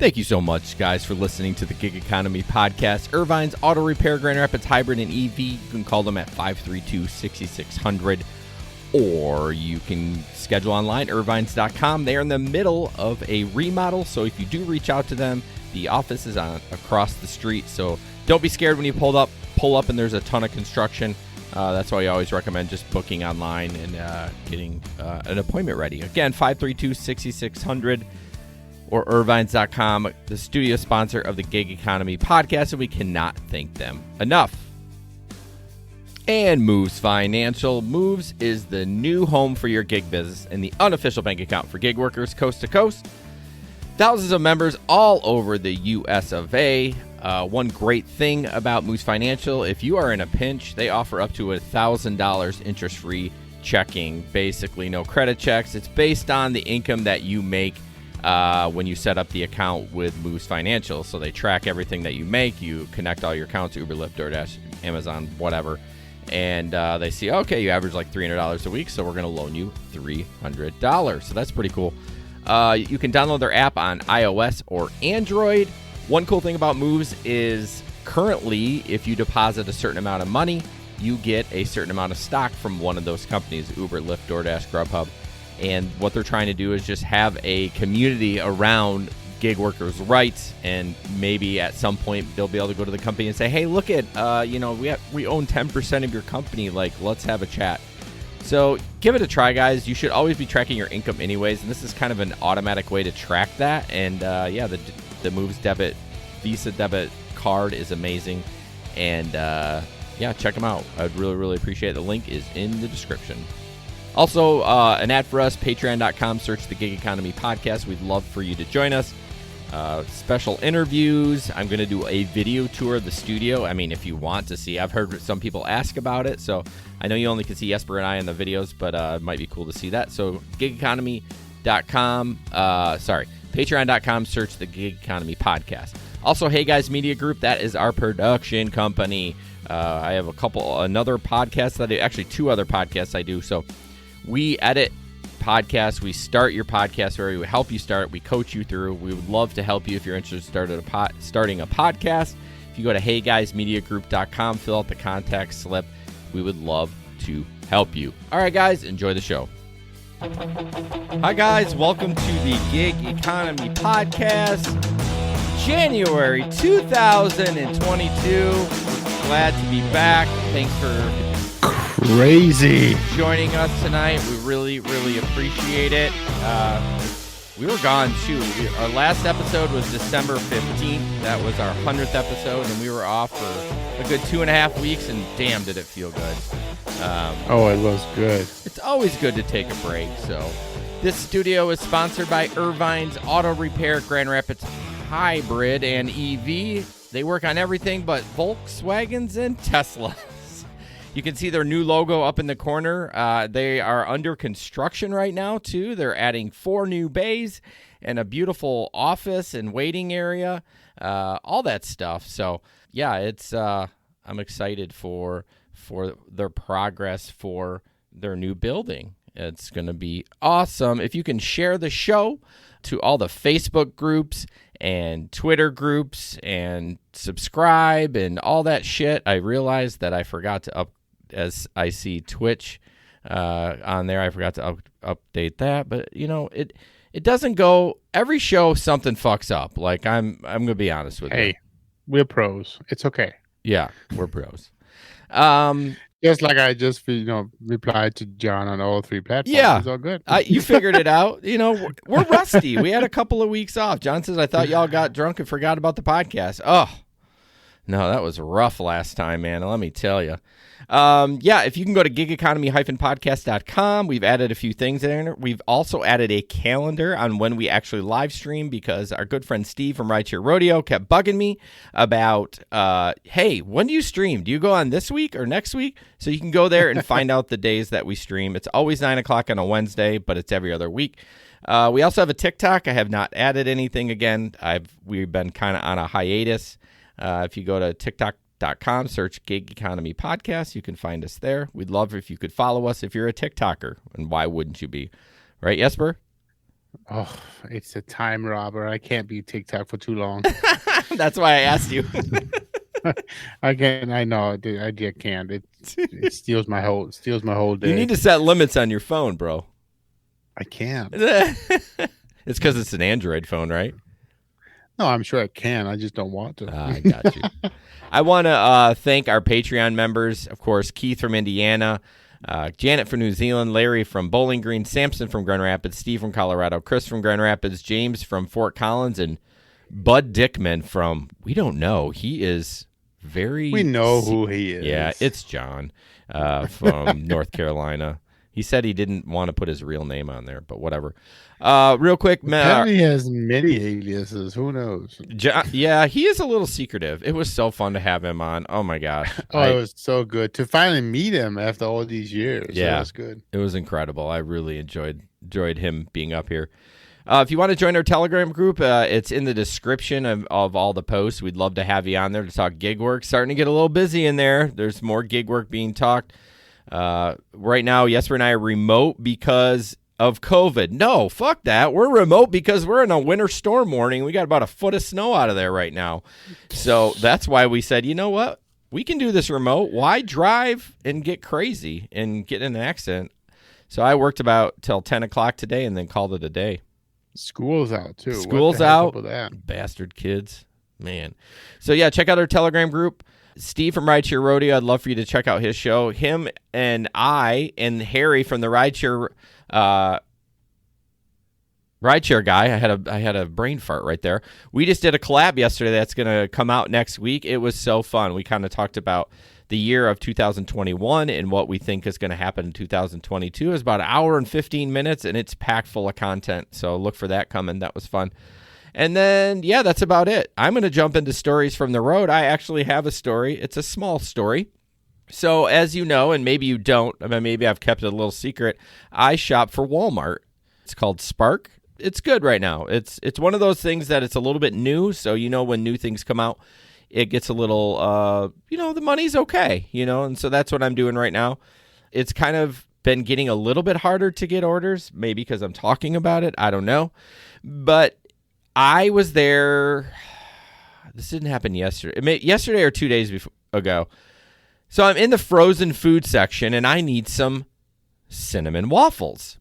Thank you so much, guys, for listening to the Gig Economy Podcast. Irvine's Auto Repair, Grand Rapids Hybrid, and EV. You can call them at 532-6600, or you can schedule online, irvines.com. They are in the middle of a remodel, so if you do reach out to them, the office is across the street, so don't be scared when you pull up and there's a ton of construction. That's why I always recommend just booking online and getting an appointment ready. Again, 532-6600. or irvines.com, the studio sponsor of the Gig Economy Podcast, and we cannot thank them enough. And Moves Financial. Moves is the new home for your gig business and the unofficial bank account for gig workers coast to coast. Thousands of members all over the U.S. of A. One great thing about Moves Financial, if you are in a pinch, they offer up to $1,000 interest-free checking. Basically, no credit checks. It's based on the income that you make when you set up the account with Moves Financial. So they track everything that you make. You connect all your accounts, Uber, Lyft, DoorDash, Amazon, whatever. And they see, okay, you average like $300 a week, so we're going to loan you $300. So that's pretty cool. You can download their app on iOS or Android. One cool thing about Moves is currently, if you deposit a certain amount of money, you get a certain amount of stock from one of those companies, Uber, Lyft, DoorDash, Grubhub. And what they're trying to do is just have a community around gig workers' rights, and maybe at some point they'll be able to go to the company and say, hey, look at, we own 10% of your company. Like, let's have a chat. So give it a try, guys. You should always be tracking your income anyways, and this is kind of an automatic way to track that. And, the Moves Visa debit card is amazing. And, check them out. I'd really, really appreciate it. The link is in the description. Also, an ad for us, patreon.com, search the Gig Economy Podcast. We'd love for you to join us. Special interviews. I'm going to do a video tour of the studio. I mean, if you want to see, I've heard some people ask about it. So I know you only can see Jesper and I in the videos, but it might be cool to see that. So gigeconomy.com, patreon.com, search the Gig Economy Podcast. Also, Hey Guys Media Group, that is our production company. I have another podcast actually two other podcasts I do. So we edit podcasts. We start your podcast, or we help you start. We coach you through. We would love to help you if you're interested in starting a podcast. If you go to heyguysmediagroup.com, fill out the contact slip. We would love to help you. All right, guys, enjoy the show. Hi, guys. Welcome to the Gig Economy Podcast, January 2022. Glad to be back. Thanks for crazy joining us tonight. We really, really appreciate it. We were gone, too. Our last episode was December 15th. That was our 100th episode, and we were off for a good 2.5 weeks, and damn, did it feel good. It was good. It's always good to take a break. So this studio is sponsored by Irvine's Auto Repair, Grand Rapids Hybrid, and EV. They work on everything but Volkswagens and Teslas. You can see their new logo up in the corner. They are under construction right now, too. They're adding 4 new bays and a beautiful office and waiting area, all that stuff. So, yeah, it's I'm excited for their progress for their new building. It's going to be awesome. If you can share the show to all the Facebook groups and Twitter groups and subscribe and all that shit. I realized that I forgot to as I see Twitch on there, I forgot to update that. But it doesn't go every show. Something fucks up. Like I'm gonna be honest with you. Hey, we're pros. It's okay. Yeah, we're pros. Just like I just replied to John on all 3 platforms. Yeah, it's all good. You figured it out. We're rusty. We had a couple of weeks off. John says, I thought y'all got drunk and forgot about the podcast. Oh, no, that was rough last time, man. Let me tell you. If you can go to gigeconomy-podcast.com, we've added a few things in there. We've also added a calendar on when we actually live stream, because our good friend Steve from Ride Share Rodeo kept bugging me about, hey, when do you stream? Do you go on this week or next week? So you can go there and find out the days that we stream. It's always 9 o'clock on a Wednesday, but it's every other week. We also have a TikTok. I have not added anything again. We've been kind of on a hiatus. If you go to TicTok.com, search Gig Economy Podcast, you can find us there. We'd love if you could follow us if you're a TikToker, and why wouldn't you be? Right, Jesper? Oh, it's a time robber. I can't be TikTok for too long. That's why I asked you. I can't. I know. I can't. It steals my whole You need day. to set limits on your phone, bro. I can't. It's because it's an Android phone, right? No, I'm sure I can. I just don't want to. I got you. I want to thank our Patreon members, of course, Keith from Indiana, Janet from New Zealand, Larry from Bowling Green, Samson from Grand Rapids, Steve from Colorado, Chris from Grand Rapids, James from Fort Collins, and Bud Dickman from, we don't know. He is very... We know who he is. Yeah, it's John from North Carolina. He said he didn't want to put his real name on there, but whatever. Real quick, Apparently he has many aliases. Who knows? Yeah, he is a little secretive. It was so fun to have him on. Oh my gosh! It was so good to finally meet him after all these years. Yeah, it was good. It was incredible. I really enjoyed him being up here. If you want to join our Telegram group, it's in the description of all the posts. We'd love to have you on there to talk gig work. Starting to get a little busy in there. There's more gig work being talked. Right now, Jesper and I are remote because of COVID. No, fuck that. We're remote because we're in a winter storm warning. We got about a foot of snow out of there right now. So that's why we said, you know what? We can do this remote. Why drive and get crazy and get in an accident? So I worked about till 10 o'clock today and then called it a day. School's out, too. School's out. Bastard kids. Man. So, yeah, check out our Telegram group. Steve from Rideshare Rodeo, I'd love for you to check out his show. Him and I and Harry from the Rideshare guy. I had a brain fart right there. We just did a collab yesterday that's going to come out next week. It was so fun. We kind of talked about the year of 2021 and what we think is going to happen in 2022. It was about an hour and 15 minutes, and it's packed full of content. So look for that coming. That was fun. And then, yeah, that's about it. I'm going to jump into stories from the road. I actually have a story. It's a small story. So as you know, and maybe you don't, I mean, maybe I've kept it a little secret, I shop for Walmart. It's called Spark. It's good right now. It's one of those things that it's a little bit new. So, you know, when new things come out, it gets a little, the money's okay, and so that's what I'm doing right now. It's kind of been getting a little bit harder to get orders, maybe because I'm talking about it. I don't know. But I was there. This didn't happen yesterday. Yesterday or 2 days ago. So I'm in the frozen food section, and I need some cinnamon waffles.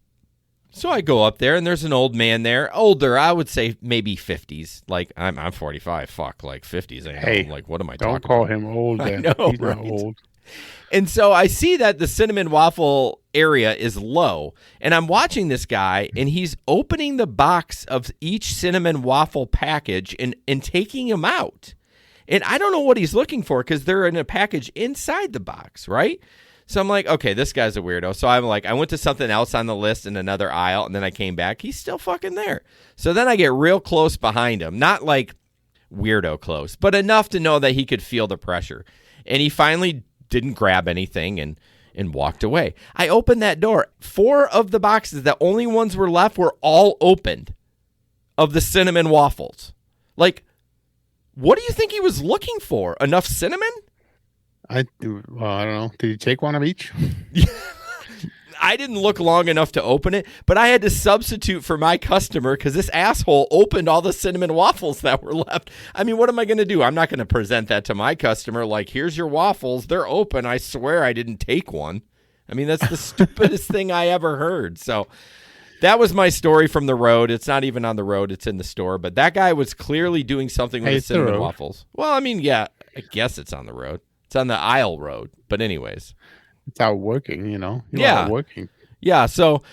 So I go up there, and there's an old man there. Older, I would say maybe 50s. Like, I'm 45. Fuck, like 50s. Hey, like, what am I talking about? Don't call him old, then. I know, He's right? not old. And so I see that the cinnamon waffle area is low, and I'm watching this guy, and he's opening the box of each cinnamon waffle package and taking them out. And I don't know what he's looking for because they're in a package inside the box, right? So I'm like, okay, this guy's a weirdo. So I'm like, I went to something else on the list in another aisle, and then I came back. He's still fucking there. So then I get real close behind him, not like weirdo close, but enough to know that he could feel the pressure. And he finally didn't grab anything and walked away. I opened that door. 4 of the boxes, the only ones were left, were all opened of the cinnamon waffles. Like, what do you think he was looking for? Enough cinnamon? I don't know. Did you take one of each? I didn't look long enough to open it, but I had to substitute for my customer because this asshole opened all the cinnamon waffles that were left. I mean, what am I going to do? I'm not going to present that to my customer like, here's your waffles. They're open. I swear I didn't take one. I mean, that's the stupidest thing I ever heard. So that was my story from the road. It's not even on the road. It's in the store. But that guy was clearly doing something with the cinnamon waffles. Well, I mean, yeah, I guess it's on the road. It's on the aisle road. But anyways. It's out working, Yeah. Out working. Yeah. So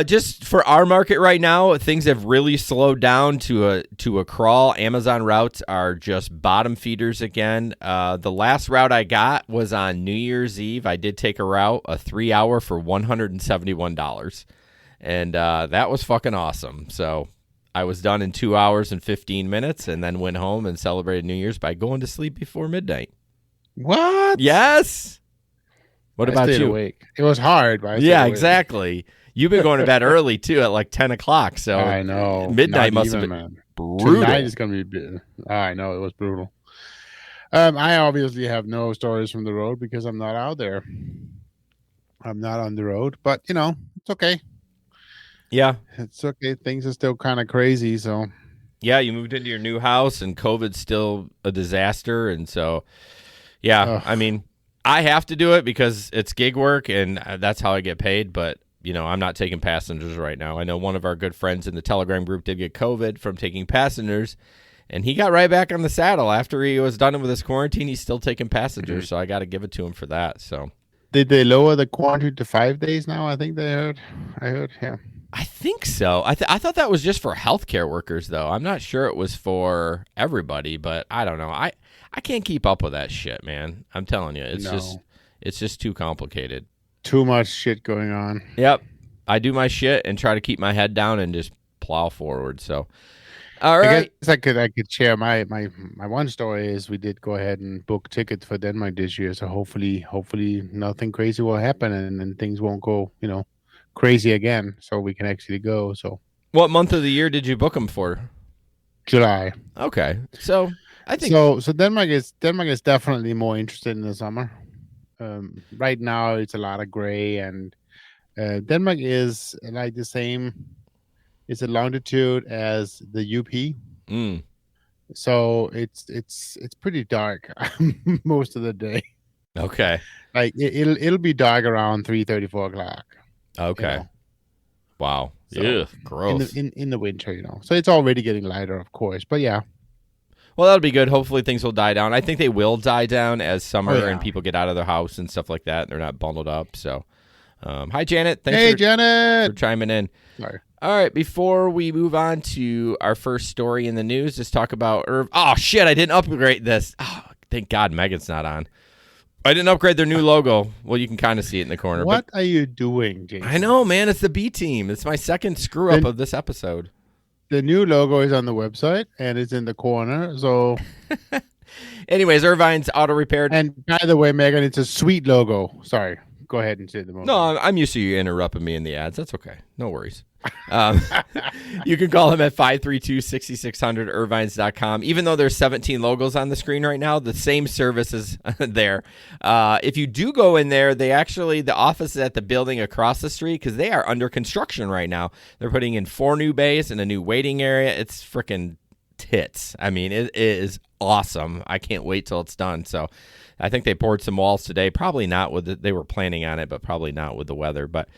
just for our market right now, things have really slowed down to a crawl. Amazon routes are just bottom feeders again. The last route I got was on New Year's Eve. I did take a route, a 3-hour for $171. And that was fucking awesome. So I was done in 2 hours and 15 minutes and then went home and celebrated New Year's by going to sleep before midnight. What? Yes. What about you? Awake. It was hard, but exactly. You've been going to bed early too, at like 10 o'clock. So I know midnight must have been brutal. Tonight is going to be. I know it was brutal. I obviously have no stories from the road because I'm not out there. I'm not on the road, but it's okay. Yeah. It's okay. Things are still kind of crazy, so. Yeah, you moved into your new house and COVID's still a disaster. And so, yeah, Ugh. I mean, I have to do it because it's gig work and that's how I get paid. But, I'm not taking passengers right now. I know one of our good friends in the Telegram group did get COVID from taking passengers, and he got right back on the saddle. After he was done with his quarantine, he's still taking passengers. So I got to give it to him for that. So. Did they lower the quarantine to 5 days now? I think I heard, yeah. I think so. I thought that was just for healthcare workers, though. I'm not sure it was for everybody, but I don't know. I can't keep up with that shit, man. I'm telling you, it's just too complicated. Too much shit going on. Yep, I do my shit and try to keep my head down and just plow forward. So, all right. I guess I could share my one story is we did go ahead and book tickets for Denmark this year. So hopefully nothing crazy will happen and things won't go crazy again, so we can actually go. So what month of the year did you book them for? July. Okay, so I think so Denmark is definitely more interested in the summer. Right now it's a lot of gray, and Denmark is like the same. It's a longitude as the UP. So it's pretty dark most of the day. Okay. Like it'll be dark around 3:30, 4 o'clock. Okay. Wow. So, Ew, gross. In the winter, So it's already getting lighter, of course. But yeah. Well, that'll be good. Hopefully things will die down. I think they will die down as summer and people get out of their house and stuff like that. And they're not bundled up. So, hi, Janet. Thanks for chiming in. Sorry. All right. Before we move on to our first story in the news, just talk about Oh, shit. I didn't upgrade this. Oh, thank God Megan's not on. I didn't upgrade their new logo. Well, you can kind of see it in the corner. What are you doing, Jason? I know, man. It's the B team. It's my second screw up of this episode. The new logo is on the website, and it's in the corner. So, anyways, Irvine's Auto Repair. And by the way, Megan, it's a sweet logo. Sorry. Go ahead and say the moment. No, I'm used to you interrupting me in the ads. That's okay. No worries. You can call them at 532-6600, irvines.com. Even though there's 17 logos on the screen right now, the same service is there. If you do go in there, the office is at the building across the street because they are under construction right now. They're putting in 4 new bays and a new waiting area. It's freaking tits. I mean, it is awesome. I can't wait till it's done. So I think they poured some walls today. Probably not they were planning on it, but probably not with the weather. But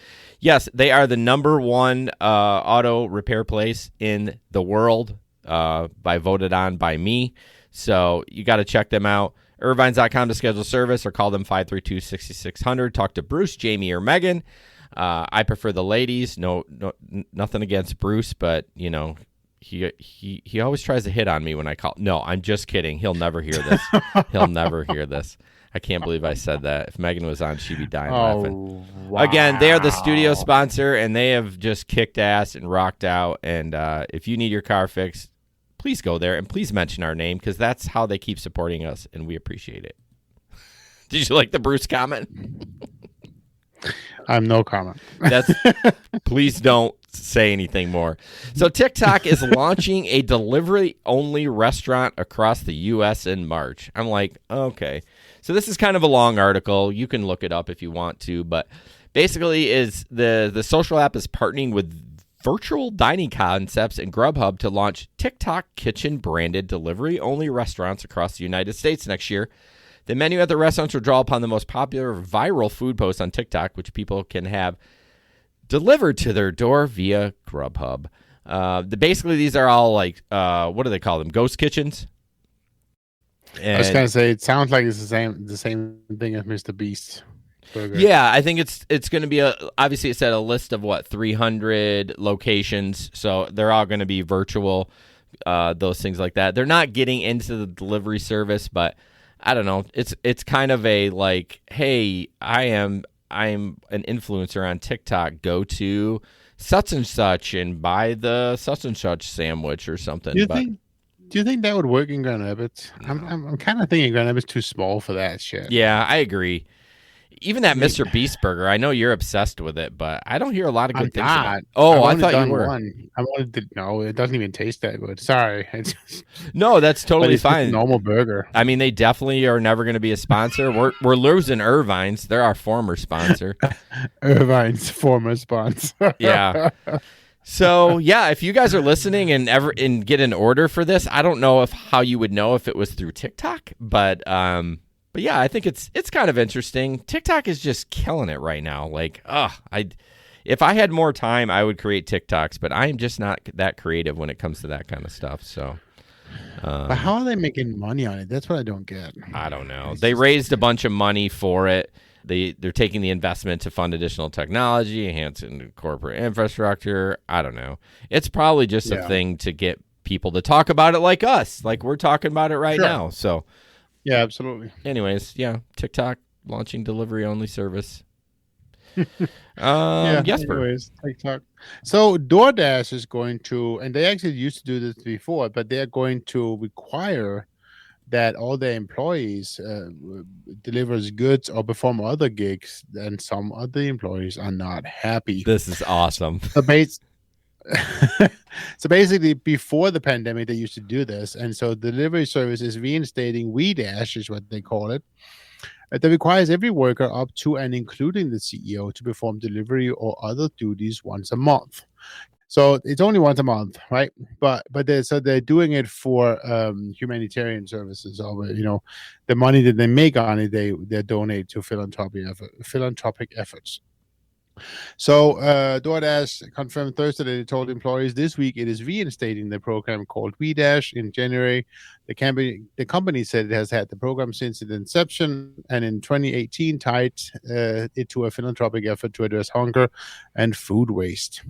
yes, they are the number one auto repair place in the world, voted on by me. So you got to check them out. Irvines.com to schedule service or call them 532-6600. Talk to Bruce, Jamie, or Megan. I prefer the ladies. No, nothing against Bruce, but He always tries to hit on me when I call. No, I'm just kidding. He'll never hear this. He'll never hear this. I can't believe I said that. If Megan was on, she'd be dying laughing. Wow. Again, they are the studio sponsor, and they have just kicked ass and rocked out. And if you need your car fixed, please go there and please mention our name because that's how they keep supporting us, and we appreciate it. Did you like the Bruce comment? I'm no comment. Please don't say anything more. So TicTok is launching a delivery-only restaurant across the U.S. in March. I'm like, okay. So this is kind of a long article. You can look it up if you want to, but basically is the social app is partnering with Virtual Dining Concepts and Grubhub to launch TicTok kitchen-branded delivery-only restaurants across the United States next year. The menu at the restaurants will draw upon the most popular viral food posts on TikTok, which people can have delivered to their door via Grubhub. Basically, these are all like, what do they call them? Ghost kitchens? I was going to say, it sounds like it's the same thing as Mr. Beast burger. Yeah, I think it's going to be, obviously it said a list of 300 locations. So they're all going to be virtual, those things like that. They're not getting into the delivery service, but I don't know. It's kind of a like, hey, I'm an influencer on TikTok. Go to such and such and buy the such and such sandwich or something. Do you think that would work in Grand Rapids? No. I'm kind of thinking Grand Rapids is too small for that shit. Yeah, I agree. Even that Mr. Beast burger, I know you're obsessed with it, but I don't hear a lot of good things about it. Oh, I thought you were. No, it doesn't even taste that good. Sorry. No, that's totally fine. Just a normal burger. I mean, they definitely are never going to be a sponsor. We're losing Irvine's. They're our former sponsor. Irvine's former sponsor. Yeah. So yeah, if you guys are listening and get an order for this, I don't know how you would know if it was through TikTok, but yeah, I think it's kind of interesting. TikTok is just killing it right now. Like, if I had more time, I would create TikToks, but I'm just not that creative when it comes to that kind of stuff. So, but how are they making money on it? That's what I don't get. I don't know. They raised a bunch of money for it. They're taking the investment to fund additional technology, enhancing corporate infrastructure. I don't know. It's probably just a thing to get people to talk about it like us, like we're talking about it right now. So, yeah, absolutely. Anyways, TikTok launching delivery only service. Jesper. Anyways, TikTok. So DoorDash is going to, and they actually used to do this before, but they're going to require that all their employees delivers goods or perform other gigs, and some of the employees are not happy. This is awesome. So basically, before the pandemic, they used to do this, and so delivery service is reinstating WeDash, is what they call it. That requires every worker up to and including the CEO to perform delivery or other duties once a month. So it's only once a month, right? But they're doing it for humanitarian services. Or the money that they make on it, they donate to philanthropic efforts. So DoorDash confirmed Thursday that they told employees this week it is reinstating the program called WeDash in January. The company said it has had the program since its inception, and in 2018 tied it to a philanthropic effort to address hunger and food waste.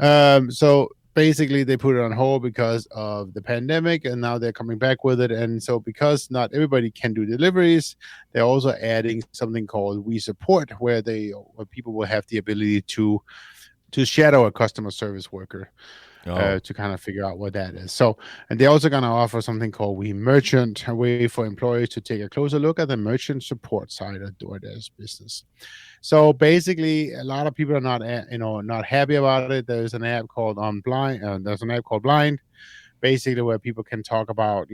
So basically they put it on hold because of the pandemic, and now they're coming back with it. And so because not everybody can do deliveries, they're also adding something called We Support, where people will have the ability to shadow a customer service worker to kind of figure out what that is. So, and they're also going to offer something called We Merchant, a way for employees to take a closer look at the merchant support side of DoorDash business. So basically, a lot of people are not happy about it. There's an app called Blind, basically where people can talk about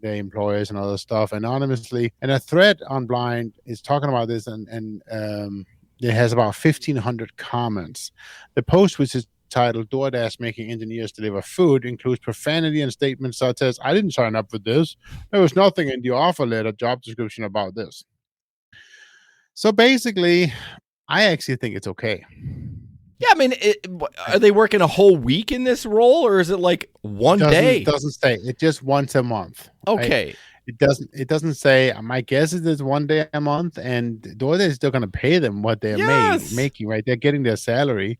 their employers and other stuff anonymously. And a thread on Blind is talking about this, and it has about 1,500 comments. The post, which is titled DoorDash Making Engineers Deliver Food, includes profanity and statements such as, "I didn't sign up for this. There was nothing in the offer letter job description about this." So basically, I actually think it's okay. Yeah, I mean, are they working a whole week in this role, or is it like one day? It doesn't say. It's just once a month. Okay. Right? It doesn't say. My guess is it's 1 day a month, and DoorDash is still going to pay them what they're making, right? They're getting their salary.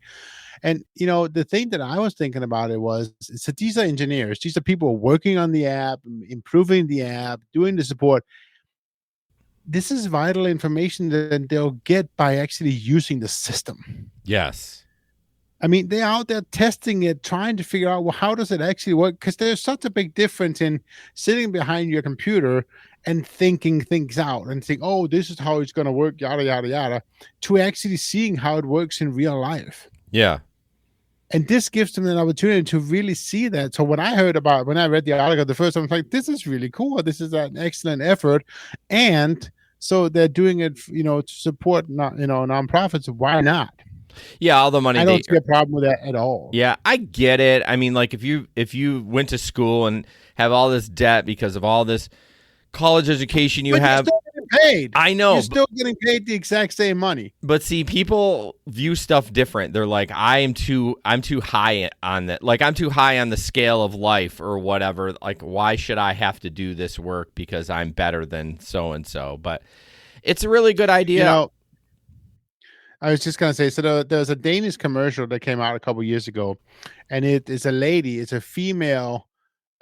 And, the thing that I was thinking about it was, so these are engineers. These are people working on the app, improving the app, doing the support. This is vital information that they'll get by actually using the system. Yes. I mean, they're out there testing it, trying to figure out, well, how does it actually work? Because there's such a big difference in sitting behind your computer and thinking things out and think, oh, this is how it's going to work, yada, yada, yada, to actually seeing how it works in real life. Yeah. And this gives them an opportunity to really see that. So when I read the article the first time, I was like, this is really cool. This is an excellent effort. And so they're doing it, to support nonprofits. Why not? Yeah, all the money. I don't see a problem with that at all. Yeah, I get it. I mean, like if you went to school and have all this debt because of all this college education you have, you're still getting paid. I know. You're still getting paid the exact same money. But see, people view stuff different. They're like, I'm too high on that. Like I'm too high on the scale of life or whatever. Like, why should I have to do this work because I'm better than so and so? But it's a really good idea. I was just gonna say, so there's a Danish commercial that came out a couple years ago, and it is a lady. It's a female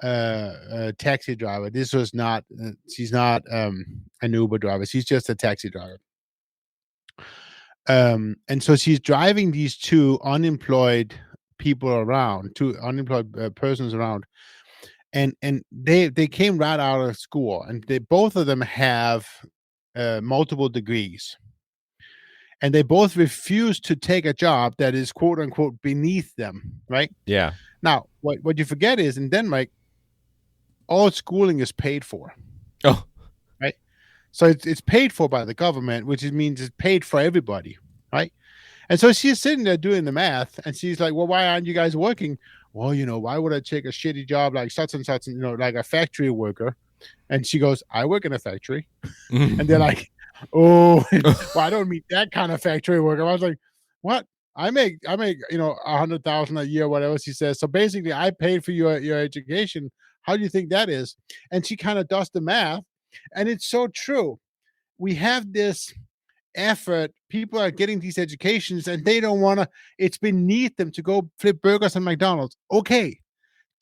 taxi driver. This was not. She's not an Uber driver. She's just a taxi driver. And so she's driving these two unemployed people around, two unemployed persons around, and they came right out of school, and both of them have multiple degrees. And they both refuse to take a job that is quote unquote beneath them, right? Yeah. Now, what you forget is in Denmark, all schooling is paid for. Oh. Right? So it's paid for by the government, which means it's paid for everybody, right? And so she's sitting there doing the math, and she's like, well, why aren't you guys working? Well, why would I take a shitty job like such and such, like a factory worker? And she goes, I work in a factory. And they're like, oh, well, I don't mean that kind of factory worker. I was like, what? I make, 100,000 a year, whatever she says. So basically I paid for your education. How do you think that is? And she kind of does the math, and it's so true. We have this effort. People are getting these educations and they don't want to, it's beneath them to go flip burgers at McDonald's. Okay.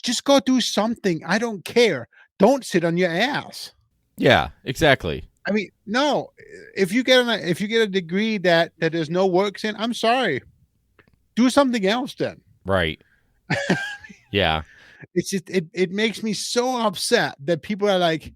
Just go do something. I don't care. Don't sit on your ass. Yeah, exactly. I mean, no, if you get a degree that there's no works in, I'm sorry. Do something else then. Right. Yeah. It's just, it makes me so upset that people are like,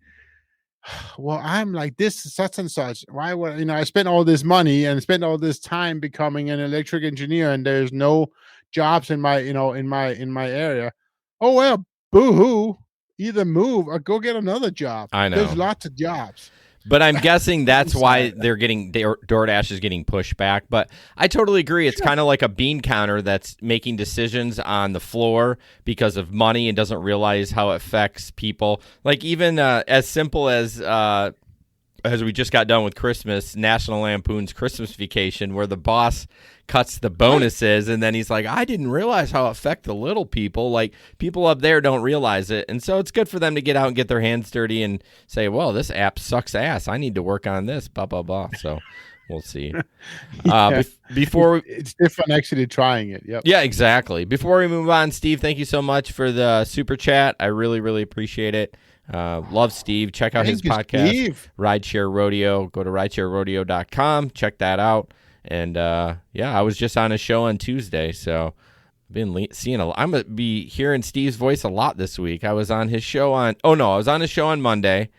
well, I'm like this, such and such. Why would I spent all this money and spent all this time becoming an electric engineer, and there's no jobs in my, in my area. Oh well, boo-hoo. Either move or go get another job. I know. There's lots of jobs. But I'm guessing that's why DoorDash is getting pushed back. But I totally agree. It's kind of like a bean counter that's making decisions on the floor because of money and doesn't realize how it affects people. Like even as simple as we just got done with Christmas, National Lampoon's Christmas Vacation, where the boss cuts the bonuses, and then he's like, I didn't realize how it affect the little people. Like, people up there don't realize it. And so it's good for them to get out and get their hands dirty and say, well, this app sucks ass. I need to work on this, blah, blah, blah. So we'll see. Before it's different actually trying it. Yep. Yeah, exactly. Before we move on, Steve, thank you so much for the super chat. I really, really appreciate it. Love Steve. Check out his podcast, Steve. Rideshare Rodeo. Go to ridesharerodeo.com. Check that out. And I was just on a show on Tuesday, so I've been seeing a lot. I'm going to be hearing Steve's voice a lot this week. I was on his show I was on his show on Monday,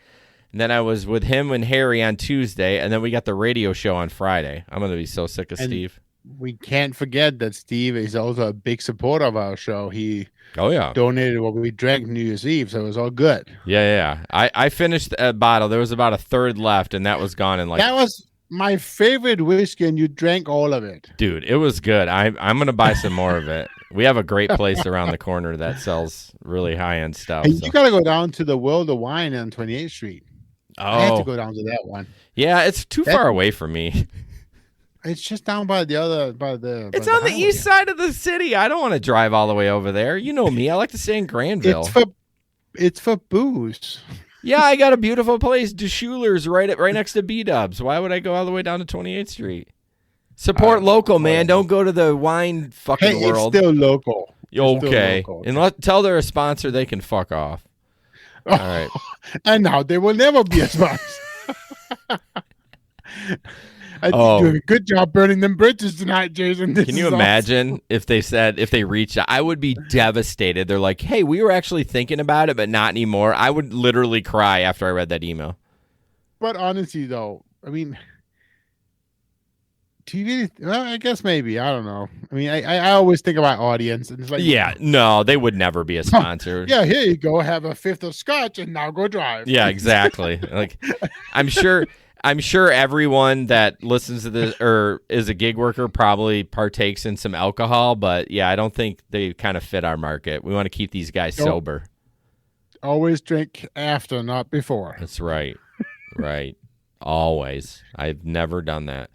and then I was with him and Harry on Tuesday, and then we got the radio show on Friday. I'm going to be so sick of Steve. We can't forget that Steve is also a big supporter of our show. He donated what we drank New Year's Eve, so it was all good. Yeah. I finished a bottle. There was about a third left, and that was gone in that was my favorite whiskey, and you drank all of it. Dude, it was good. I'm going to buy some more of it. We have a great place around the corner that sells really high-end stuff. Hey, you got to go down to the World of Wine on 28th Street. I have to go down to that one. Yeah, it's too far away from me. It's just down by the other, It's on the east side of the city. I don't want to drive all the way over there. You know me. I like to stay in Granville. It's for booze. Yeah, I got a beautiful place, De Schuler's, right next to B-Dubs. Why would I go all the way down to 28th Street? Support local, man. Don't go to the wine fucking world. It's still local. Okay. And tell they're a sponsor, they can fuck off. All right. And now they will never be a sponsor. I think you're doing a good job burning them bridges tonight, Jason. Can you imagine if they reached out? I would be devastated. They're like, hey, we were actually thinking about it, but not anymore. I would literally cry after I read that email. But honestly, though, I mean, TV, well, I guess maybe. I don't know. I mean, I always think about audience. And it's like, yeah, no, they would never be a sponsor. Yeah, here you go. Have a fifth of scotch and now go drive. Yeah, exactly. Like, I'm sure everyone that listens to this or is a gig worker probably partakes in some alcohol, but yeah, I don't think they kind of fit our market. We want to keep these guys sober. Always drink after, not before. That's right. Right. Always. I've never done that.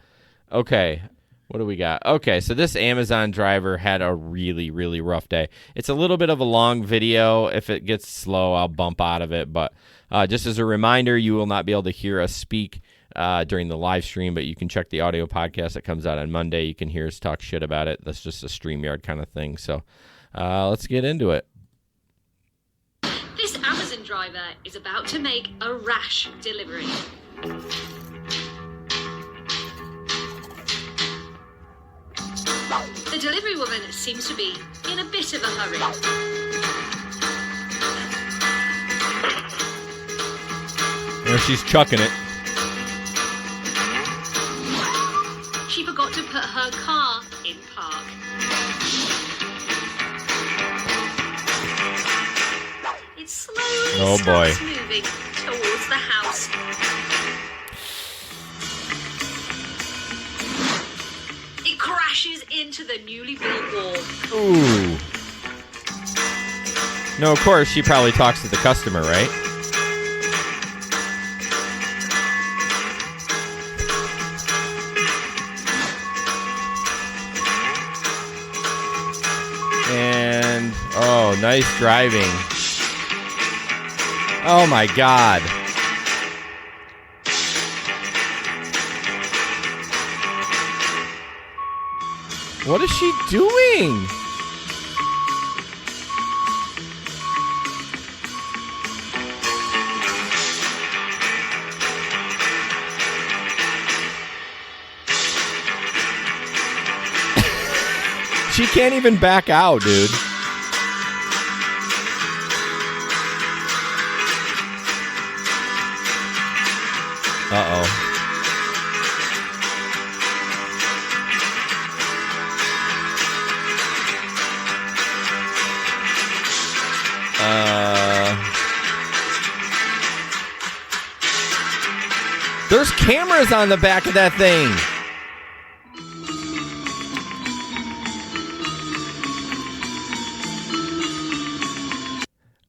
Okay. What do we got? Okay, so this Amazon driver had a really, really rough day. It's a little bit of a long video. If it gets slow, I'll bump out of it. But just as a reminder, you will not be able to hear us speak during the live stream, but you can check the audio podcast that comes out on Monday. You can hear us talk shit about it. That's just a StreamYard kind of thing. So let's get into it. This Amazon driver is about to make a rash delivery. The delivery woman seems to be in a bit of a hurry. There she's chucking it. She forgot to put her car in park. It slowly starts moving towards the house. It crashes crashes into the newly built wall. Ooh. No, of course, she probably talks to the customer, right? And, oh, nice driving. Oh, my God. What is she doing? She can't even back out, dude. Uh-oh. There's cameras on the back of that thing.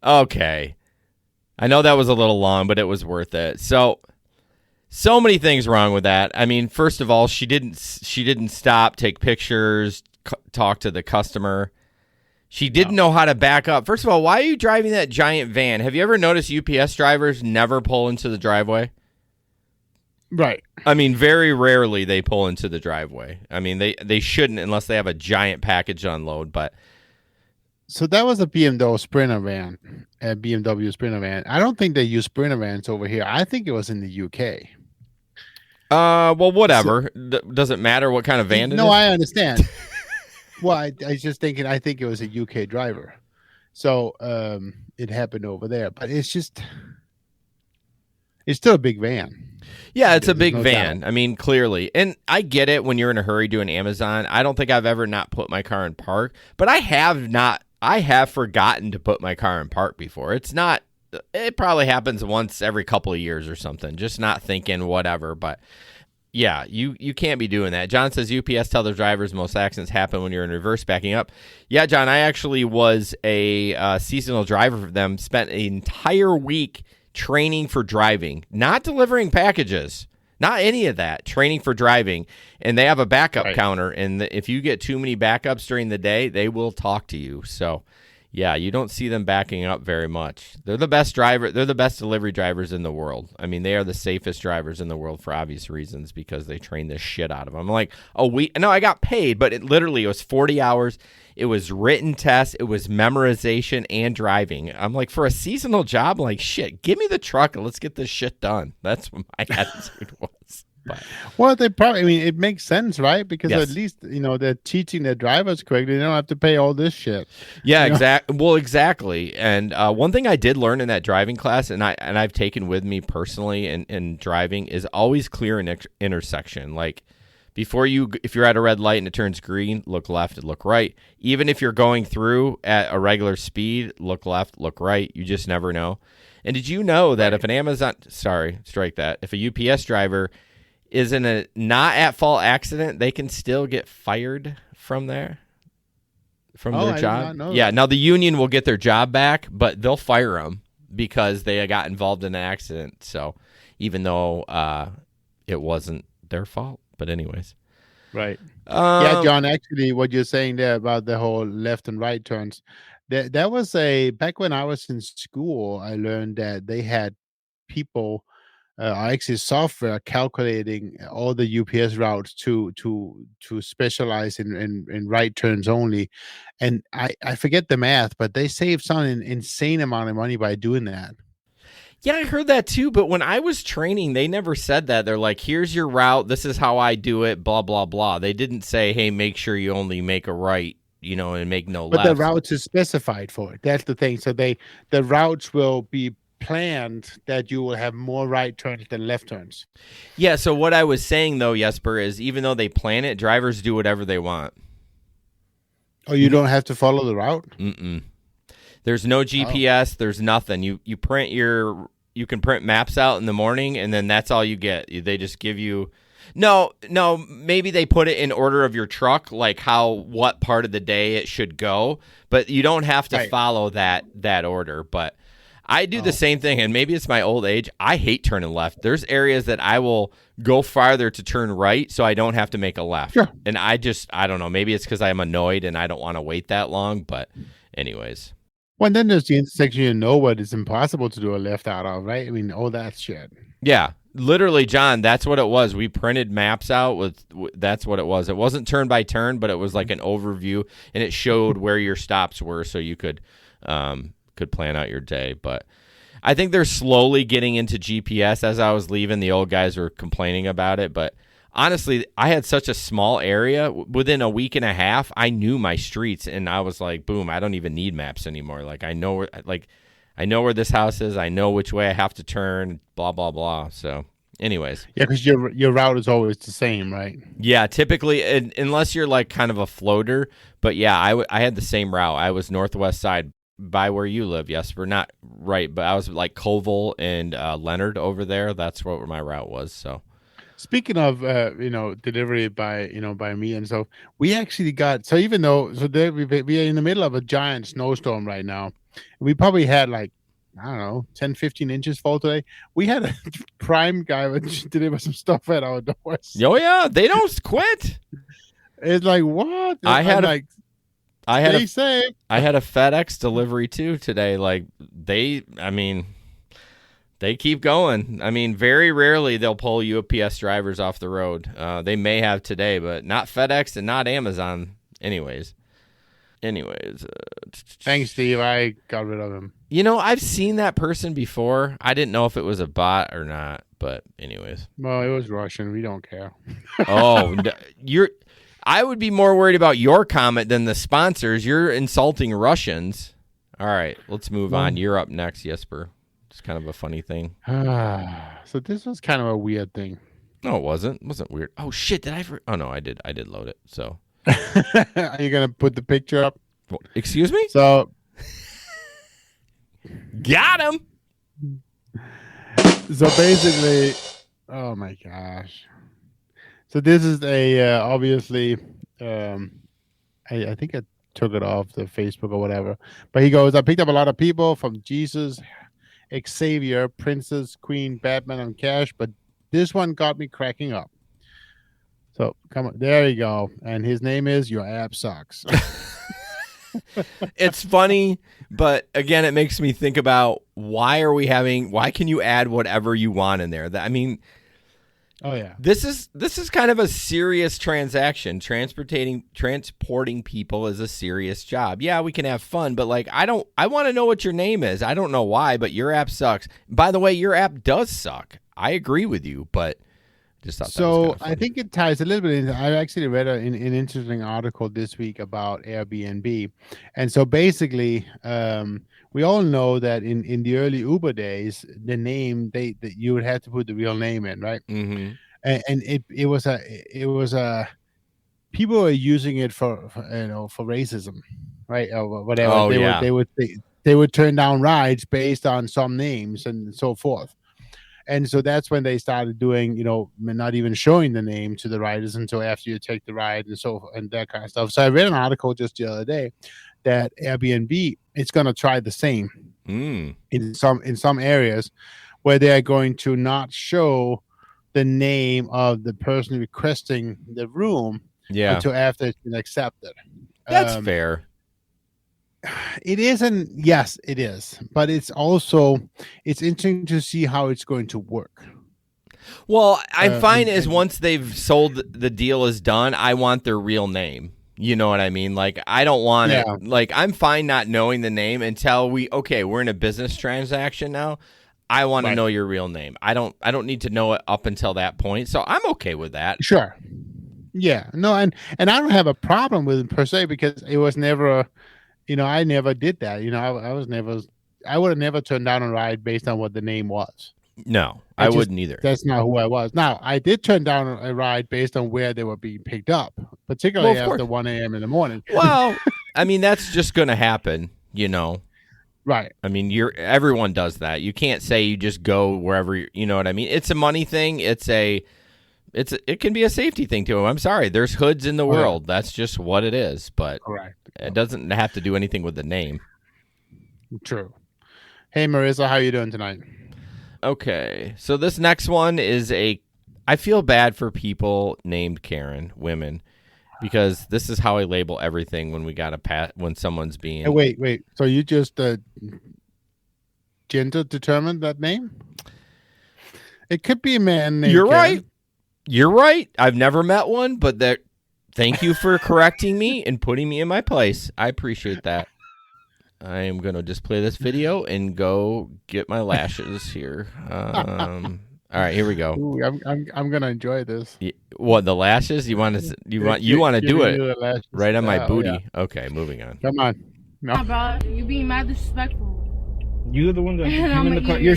Okay. I know that was a little long, but it was worth it. So many things wrong with that. I mean, first of all, she didn't stop, take pictures, talk to the customer. She didn't know how to back up. First of all, why are you driving that giant van? Have you ever noticed UPS drivers never pull into the driveway? Right. I mean, very rarely they pull into the driveway. I mean, they shouldn't unless they have a giant package to unload, but So that was a BMW Sprinter van, a BMW Sprinter van. I don't think they use Sprinter vans over here. I think it was in the UK. Well, whatever. Doesn't matter what kind of van it is. No, I understand. Well, I was just thinking, I think it was a UK driver. So it happened over there. But it's still a big van. Yeah, it's a big no van. doubt. I mean, clearly. And I get it when you're in a hurry doing Amazon. I don't think I've ever not put my car in park. But I have forgotten to put my car in park before. It probably happens once every couple of years or something. Just not thinking whatever. But yeah, you can't be doing that. John says UPS tell their drivers most accidents happen when you're in reverse backing up. Yeah, John, I actually was a seasonal driver for them. Spent an entire week training for driving, not delivering packages, not any of that, training for driving. And they have a backup counter. And if you get too many backups during the day, they will talk to you. So yeah, you don't see them backing up very much. They're the best driver. They're the best delivery drivers in the world. I mean, they are the safest drivers in the world for obvious reasons because they train the shit out of them. I'm like, no, I got paid, but it was 40 hours. It was written tests. It was memorization and driving. I'm like, for a seasonal job, I'm like, shit, give me the truck and let's get this shit done. That's what my attitude was. But, well, it makes sense, right? Because yes. at least, they're teaching their drivers correctly. They don't have to pay all this shit. Yeah, exactly. Well, exactly. And one thing I did learn in that driving class, and I've taken with me personally in driving, is always clear an intersection. Like, if you're at a red light and it turns green, look left and look right. Even if you're going through at a regular speed, look left, look right. You just never know. And did you know that if if a UPS driver is in a not at fault accident, they can still get fired from their job? Did not know Yeah, that. now the union will get their job back, but they'll fire them because they got involved in an accident. So even though it wasn't their fault. But anyways. Right. Yeah, John, actually what you're saying there about the whole left and right turns, that was back when I was in school, I learned that they had people actually software calculating all the UPS routes to specialize in right turns only. And I forget the math, but they saved some insane amount of money by doing that. Yeah, I heard that too, but when I was training, they never said that. They're like, here's your route, this is how I do it, blah, blah, blah. They didn't say, hey, make sure you only make a right, and make no left. But the routes is specified for it. That's the thing. So the routes will be planned that you will have more right turns than left turns. Yeah, so what I was saying, though, Jesper, is even though they plan it, drivers do whatever they want. Oh, you don't have to follow the route? Mm-mm. There's no GPS. There's nothing. You can print maps out in the morning, and then that's all you get. They just give you. No, maybe they put it in order of your truck, like what part of the day it should go, but you don't have to follow that order. But I do the same thing, and maybe it's my old age. I hate turning left. There's areas that I will go farther to turn right so I don't have to make a left. Sure. And I don't know, maybe it's because I'm annoyed and I don't want to wait that long, but anyways. Well, and then there's the intersection you know what it's impossible to do a left out of, right? I mean, all that shit. Yeah. Literally, John, that's what it was. We printed maps out that's what it was. It wasn't turn by turn, but it was like an overview, and it showed where your stops were so you could plan out your day. But I think they're slowly getting into GPS. As I was leaving, the old guys were complaining about it. But honestly, I had such a small area. Within a week and a half, I knew my streets, and I was like, boom, I don't even need maps anymore. Like, I know where this house is. I know which way I have to turn, blah, blah, blah. So anyways. Yeah, because your route is always the same, right? Yeah, typically, unless you're like kind of a floater. But yeah, I had the same route. I was northwest side by where you live, Jesper. Not right, but I was like Koval and Leonard over there. That's where my route was. So speaking of delivery by me, and so we actually got, so even though we are in the middle of a giant snowstorm right now, we probably had like, I don't know, 10, 15 inches fall today. We had a Prime guy deliver some stuff at our doors. Oh yeah, they don't quit. It's like, what? I had a FedEx delivery too today. Like they keep going. I mean, very rarely they'll pull UPS drivers off the road. They may have today, but not FedEx and not Amazon. Anyways, thanks, Steve. I got rid of him. I've seen that person before. I didn't know if it was a bot or not, but anyways. Well, it was Russian. We don't care. Oh, I would be more worried about your comment than the sponsors. You're insulting Russians. All right, let's move on. You're up next, Jesper. It's kind of a funny thing. So this was kind of a weird thing. No, it wasn't. It wasn't weird. Oh shit! Oh no, I did load it. So. Are you gonna put the picture up? Well, excuse me? So. Got him. So basically, oh my gosh. So this is a obviously, I think I took it off the Facebook or whatever. But he goes, I picked up a lot of people from Jesus, Xavier, Princess, Queen, Batman, and Cash, but this one got me cracking up. So come on, there you go. And his name is Your App Sucks. It's funny, but again, it makes me think about why can you add whatever you want in there? Oh yeah. This is kind of a serious transaction. Transporting people is a serious job. Yeah, we can have fun, but like I want to know what your name is. I don't know why, but your app sucks. By the way, your app does suck. I agree with you, but just thought that was kind of funny. I think it ties a little bit into, I actually read an interesting article this week about Airbnb. And so basically, we all know that in the early Uber days, the name that you would have to put the real name in, right? Mm-hmm. And it was a people were using it for racism, right? Or whatever. Oh, they would turn down rides based on some names and so forth. And so that's when they started doing, not even showing the name to the riders until after you take the ride and that kind of stuff. So I read an article just the other day that Airbnb is going to try the same in some areas where they are going to not show the name of the person requesting the room until after it's been accepted. That's fair. It isn't. Yes, it is. But it's interesting to see how it's going to work. Well, I'm fine as once they've sold the deal is done, I want their real name. You know what I mean? Like, I don't want it. Like, I'm fine not knowing the name until we're in a business transaction now. I want to know your real name. I don't need to know it up until that point. So I'm okay with that. Sure. Yeah. No, and I don't have a problem with it per se because it was never I never did that. I would have never turned down a ride based on what the name was. No, I wouldn't either. That's not who I was. Now, I did turn down a ride based on where they were being picked up, particularly after 1 a.m. in the morning. Well, I mean, that's just going to happen, Right. I mean, everyone does that. You can't say you just go wherever, you know what I mean? It's a money thing. It's a it can be a safety thing to him. I'm sorry. There's hoods in the world. That's just what it is. But Correct. It doesn't have to do anything with the name. True. Hey, Marissa, how you doing tonight? Okay. So this next one is I feel bad for people named Karen, women, because this is how I label everything when we got when someone's being. Hey, wait. So you just gender determined that name? It could be a man named You're Karen. right. You're right. I've never met one, but thank you for correcting me and putting me in my place. I appreciate that. I am going to just play this video and go get my lashes here. All right, here we go. Ooh, I'm going to enjoy this. What, the lashes? You want to do it right on my booty? Yeah. Okay, moving on. Come on. No. Bro, you being mad disrespectful. You're the one that came in the car. You're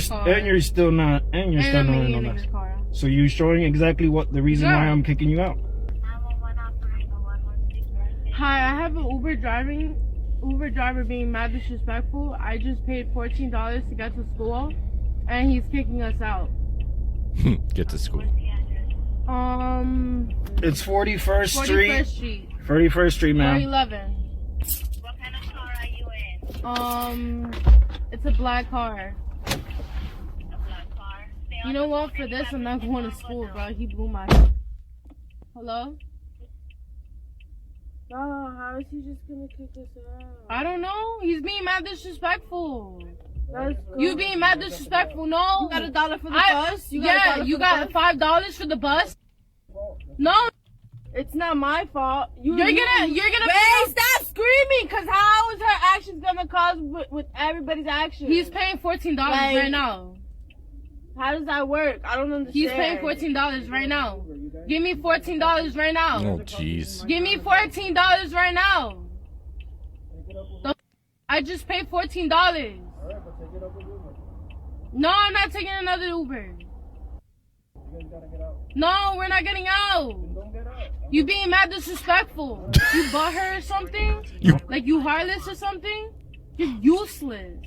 still not on us. So you're showing exactly what the reason why I'm kicking you out. Hi, I have an Uber driver being mad disrespectful. I just paid $14 to get to school, and he's kicking us out. Get to school. It's 41st Street. 41st Street. 41st Street, ma'am. 411. What kind of car are you in? It's a black car. A black car? You know what? For this, I'm not going to school, bro. He blew my head. Hello? Bro, how is he just gonna kick us out? I don't know. He's being mad disrespectful. You being mad disrespectful? No. You got $1 for the bus? You got $5 for the bus? No. It's not my fault. You're gonna Wait, stop screaming! Cause how is her actions gonna cause with everybody's actions? He's paying $14 right now. How does that work? I don't understand. He's paying $14 right now. Give me $14 right now. Oh, jeez. Give me $14 right now. I just paid $14. No, I'm not taking another Uber. No, we're not getting out. You being mad disrespectful. You bought her or something? Like you heartless or something? You're useless.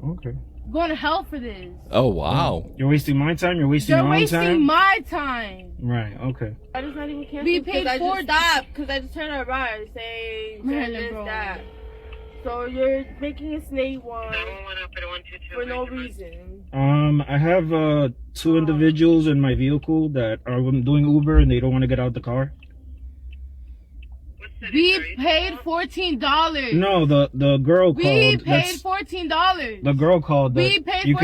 Okay. Going to hell for this. Oh, wow. You're wasting my time? You're wasting your own time? You're wasting my time. Right, okay. I just not even cancel. We paid $4. Because I just turned around saying this, that. So you're making a snake one for no reason. I have 2 individuals in my vehicle that are doing Uber and they don't want to get out the car. We paid $14. No, the girl called. We paid $14. The girl called. We paid $14. You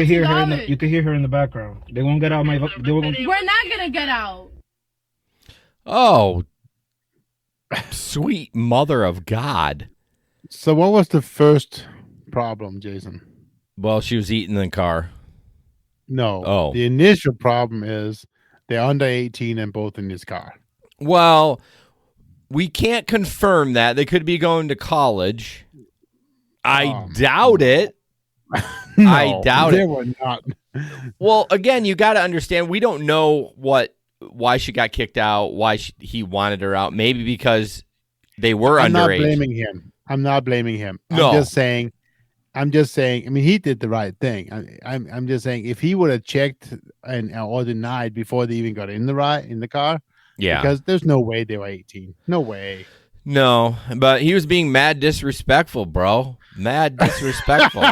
could hear her in the background. They won't get out my. We're not gonna get out. Oh, sweet mother of God. So what was the first problem, Jason? Well, she was eating in the car. No. Oh. The initial problem is they're under 18 and both in this car. Well, we can't confirm that. They could be going to college. I doubt it. No, I doubt they it. were not. Well, again, you got to understand, we don't know why she got kicked out, why he wanted her out. Maybe because they were underage. I'm not blaming him. No. I'm just saying. I mean, he did the right thing. I'm just saying, if he would have checked or denied before they even got in the car, yeah, because there's no way they were 18. No way. No, but he was being mad disrespectful, bro. Mad disrespectful.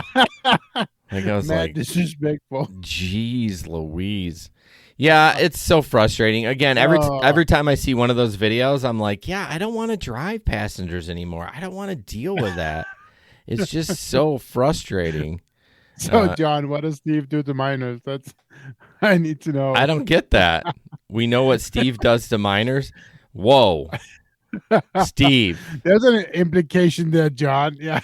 Disrespectful. Jeez Louise. Yeah, it's so frustrating. Again, every time I see one of those videos, I'm like, yeah, I don't want to drive passengers anymore. I don't want to deal with that. It's just so frustrating. So, John, what does Steve do to minors? I need to know. I don't get that. We know what Steve does to minors. Whoa, Steve. There's an implication there, John. Yeah.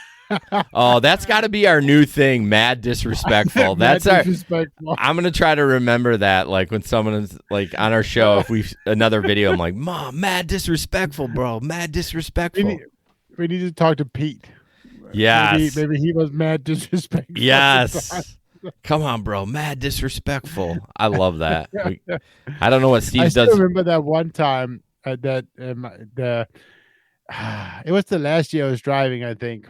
Oh, that's got to be our new thing. Mad disrespectful. That's disrespectful. I'm gonna try to remember that. Like when someone is like on our show, if we another video, I'm like, Mom, mad disrespectful, bro. Mad disrespectful. We need to talk to Pete. Yes. Maybe he was mad disrespectful. Yes. Come on, bro. Mad disrespectful. I love that. I don't know what Steve does. I still remember that one time it was the last year I was driving, I think.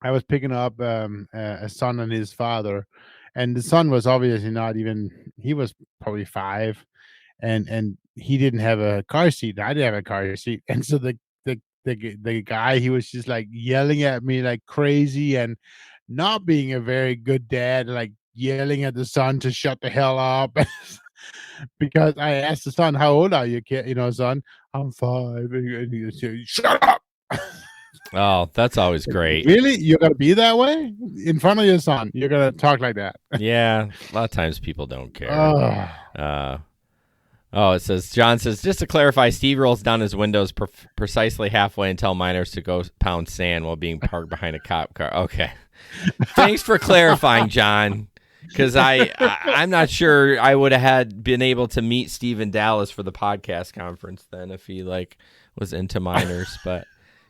I was picking up a son and his father. And the son was obviously not even, he was probably 5. and he didn't have a car seat. I didn't have a car seat, and so the guy, he was just like yelling at me like crazy and not being a very good dad, like yelling at the son to shut the hell up. Because I asked the son, "How old are you, kid? Son, I'm 5." And he said, "Shut up." Oh, that's always great. Really? You're going to be that way? In front of your son, you're going to talk like that? Yeah, a lot of times people don't care. It says, John says, just to clarify, Steve rolls down his windows precisely halfway and tell minors to go pound sand while being parked behind a cop car. Okay. Thanks for clarifying, John. Because I'm not sure I would have been able to meet Steve in Dallas for the podcast conference then if he was into minors, but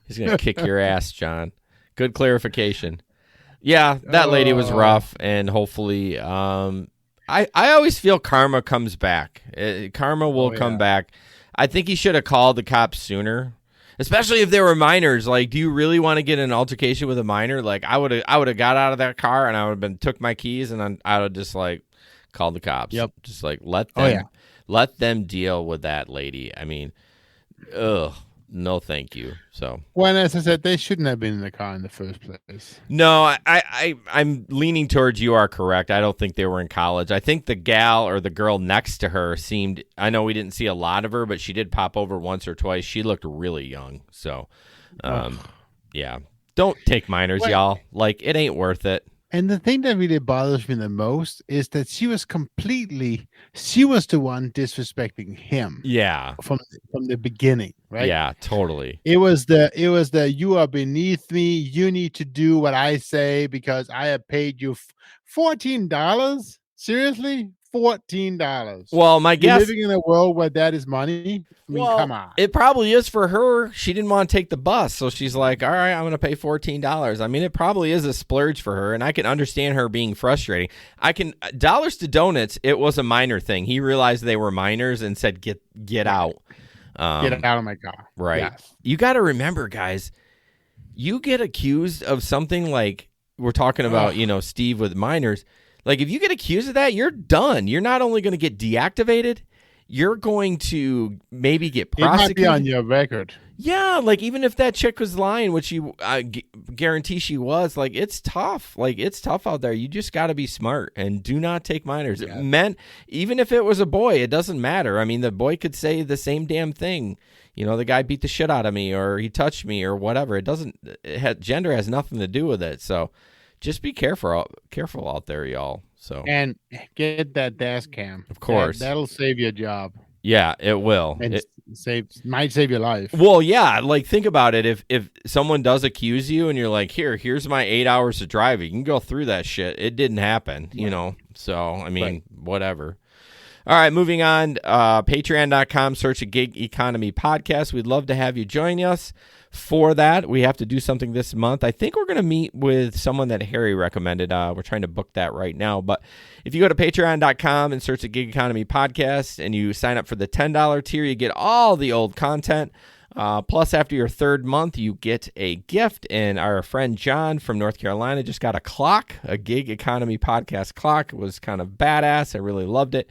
he's going to kick your ass, John. Good clarification. Yeah, that lady was rough, and hopefully I always feel karma comes back. Karma will come back. I think he should have called the cops sooner, especially if they were minors. Like, do you really want to get in an altercation with a minor? Like, I would have got out of that car and I would have took my keys and I would just called the cops. Yep. Just let them deal with that lady. I mean, no, thank you. So, well, as I said, they shouldn't have been in the car in the first place. No, I'm leaning towards you are correct. I don't think they were in college. I think the gal or the girl next to her seemed, I know we didn't see a lot of her, but she did pop over once or twice. She looked really young. So, yeah. Don't take minors, y'all. Like, it ain't worth it. And the thing that really bothers me the most is that she was the one disrespecting him. Yeah. From the beginning, right? Yeah, totally. It was the you are beneath me. You need to do what I say because I have paid you $14. Seriously? $14. Well, my guess, living in a world where that is money. I mean, come on. It probably is for her. She didn't want to take the bus, so she's like, "All right, I'm going to pay $14." I mean, it probably is a splurge for her, and I can understand her being frustrating. Dollars to Donuts. It was a minor thing. He realized they were minors and said, "Get out, get out of my car." Right. Yes. You got to remember, guys. You get accused of something like we're talking about, Steve with minors. Like, if you get accused of that, you're done. You're not only going to get deactivated, you're going to maybe get prosecuted. It might be on your record. Yeah, like, even if that chick was lying, which you guarantee she was, like, it's tough. Like, it's tough out there. You just got to be smart and do not take minors. Yeah. Men, even if it was a boy, it doesn't matter. I mean, the boy could say the same damn thing. The guy beat the shit out of me or he touched me or whatever. Gender has nothing to do with it. So, just be careful out there, y'all. So, and get that dash cam. Of course. That'll save your job. Yeah, it will. And might save your life. Well, yeah, like, think about it. If someone does accuse you and you're like, here's my 8 hours of driving, you can go through that shit. It didn't happen, So, I mean, whatever. All right, moving on. Patreon.com, search a Gig Economy Podcast. We'd love to have you join us. For that, we have to do something this month. I think we're going to meet with someone that Harry recommended. We're trying to book that right now. But if you go to patreon.com and search the Gig Economy Podcast and you sign up for the $10 tier, you get all the old content. Plus, after your third month, you get a gift. And our friend John from North Carolina just got a Gig Economy Podcast clock. It was kind of badass. I really loved it.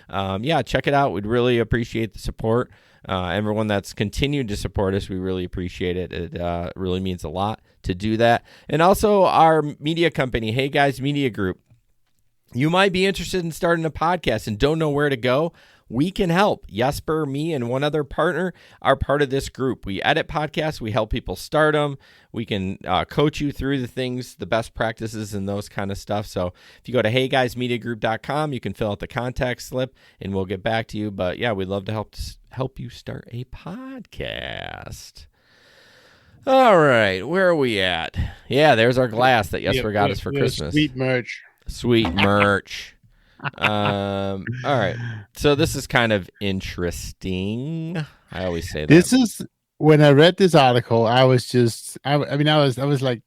Check it out. We'd really appreciate the support. Everyone that's continued to support us, we really appreciate it. It really means a lot to do that. And also our media company, Hey Guys Media Group. You might be interested in starting a podcast and don't know where to go. We can help. Jesper, me, and one other partner are part of this group. We edit podcasts. We help people start them. We can coach you through the things, the best practices, and those kind of stuff. So if you go to heyguysmediagroup.com, you can fill out the contact slip, and we'll get back to you. But, yeah, we'd love to help you start a podcast. All right, where are we at? Yeah, there's our glass that Jesper got us for Christmas. Sweet merch. All right, so this is kind of interesting. I always say that. This is when I read this article, I was like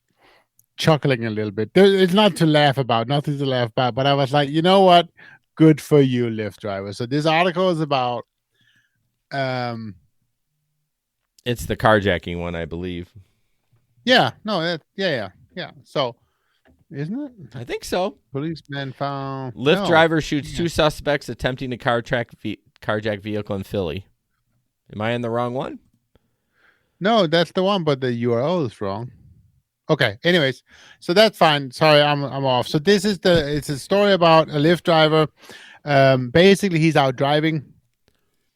chuckling a little bit. It's not to laugh about, nothing to laugh about, but I was like, you know what? Good for you, Lyft driver. So this article is about it's the carjacking one, I believe. Yeah, no, yeah. So, isn't it? I think so. Policeman found Lyft driver shoots two suspects attempting to carjacked vehicle in Philly. Am I in the wrong one? No, that's the one, but the URL is wrong. Okay. Anyways, so that's fine. Sorry, I'm off. So it's a story about a Lyft driver. Basically, he's out driving,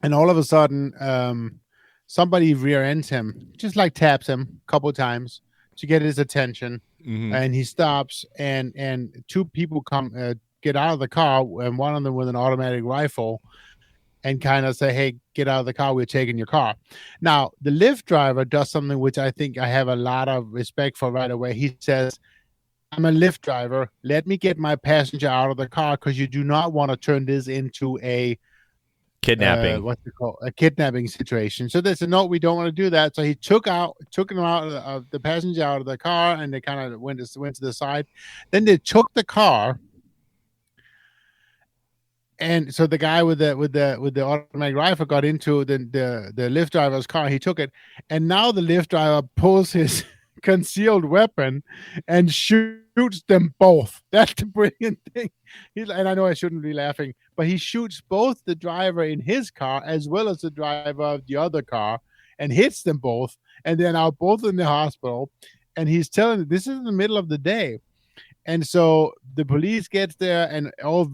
and all of a sudden, somebody rear ends him, just like taps him a couple times to get his attention, and he stops, and two people come get out of the car, and one of them with an automatic rifle, and kind of say, "Hey, get out of the car. We're taking your car." Now, the Lyft driver does something which I think I have a lot of respect for right away. He says, "I'm a Lyft driver. Let me get my passenger out of the car because you do not want to turn this into a kidnapping. What's it called? A kidnapping situation." So they said, "No, we don't want to do that." So he took him out of the passenger out of the car, and they kind of went to the side. Then they took the car. And so the guy with the automatic rifle got into the Lyft driver's car. He took it, and now the Lyft driver pulls his concealed weapon and shoots them both. That's the brilliant thing. And I know I shouldn't be laughing, but he shoots both the driver in his car as well as the driver of the other car, and hits them both. And they're now both in the hospital. And he's telling them this is in the middle of the day. And so the police gets there, and all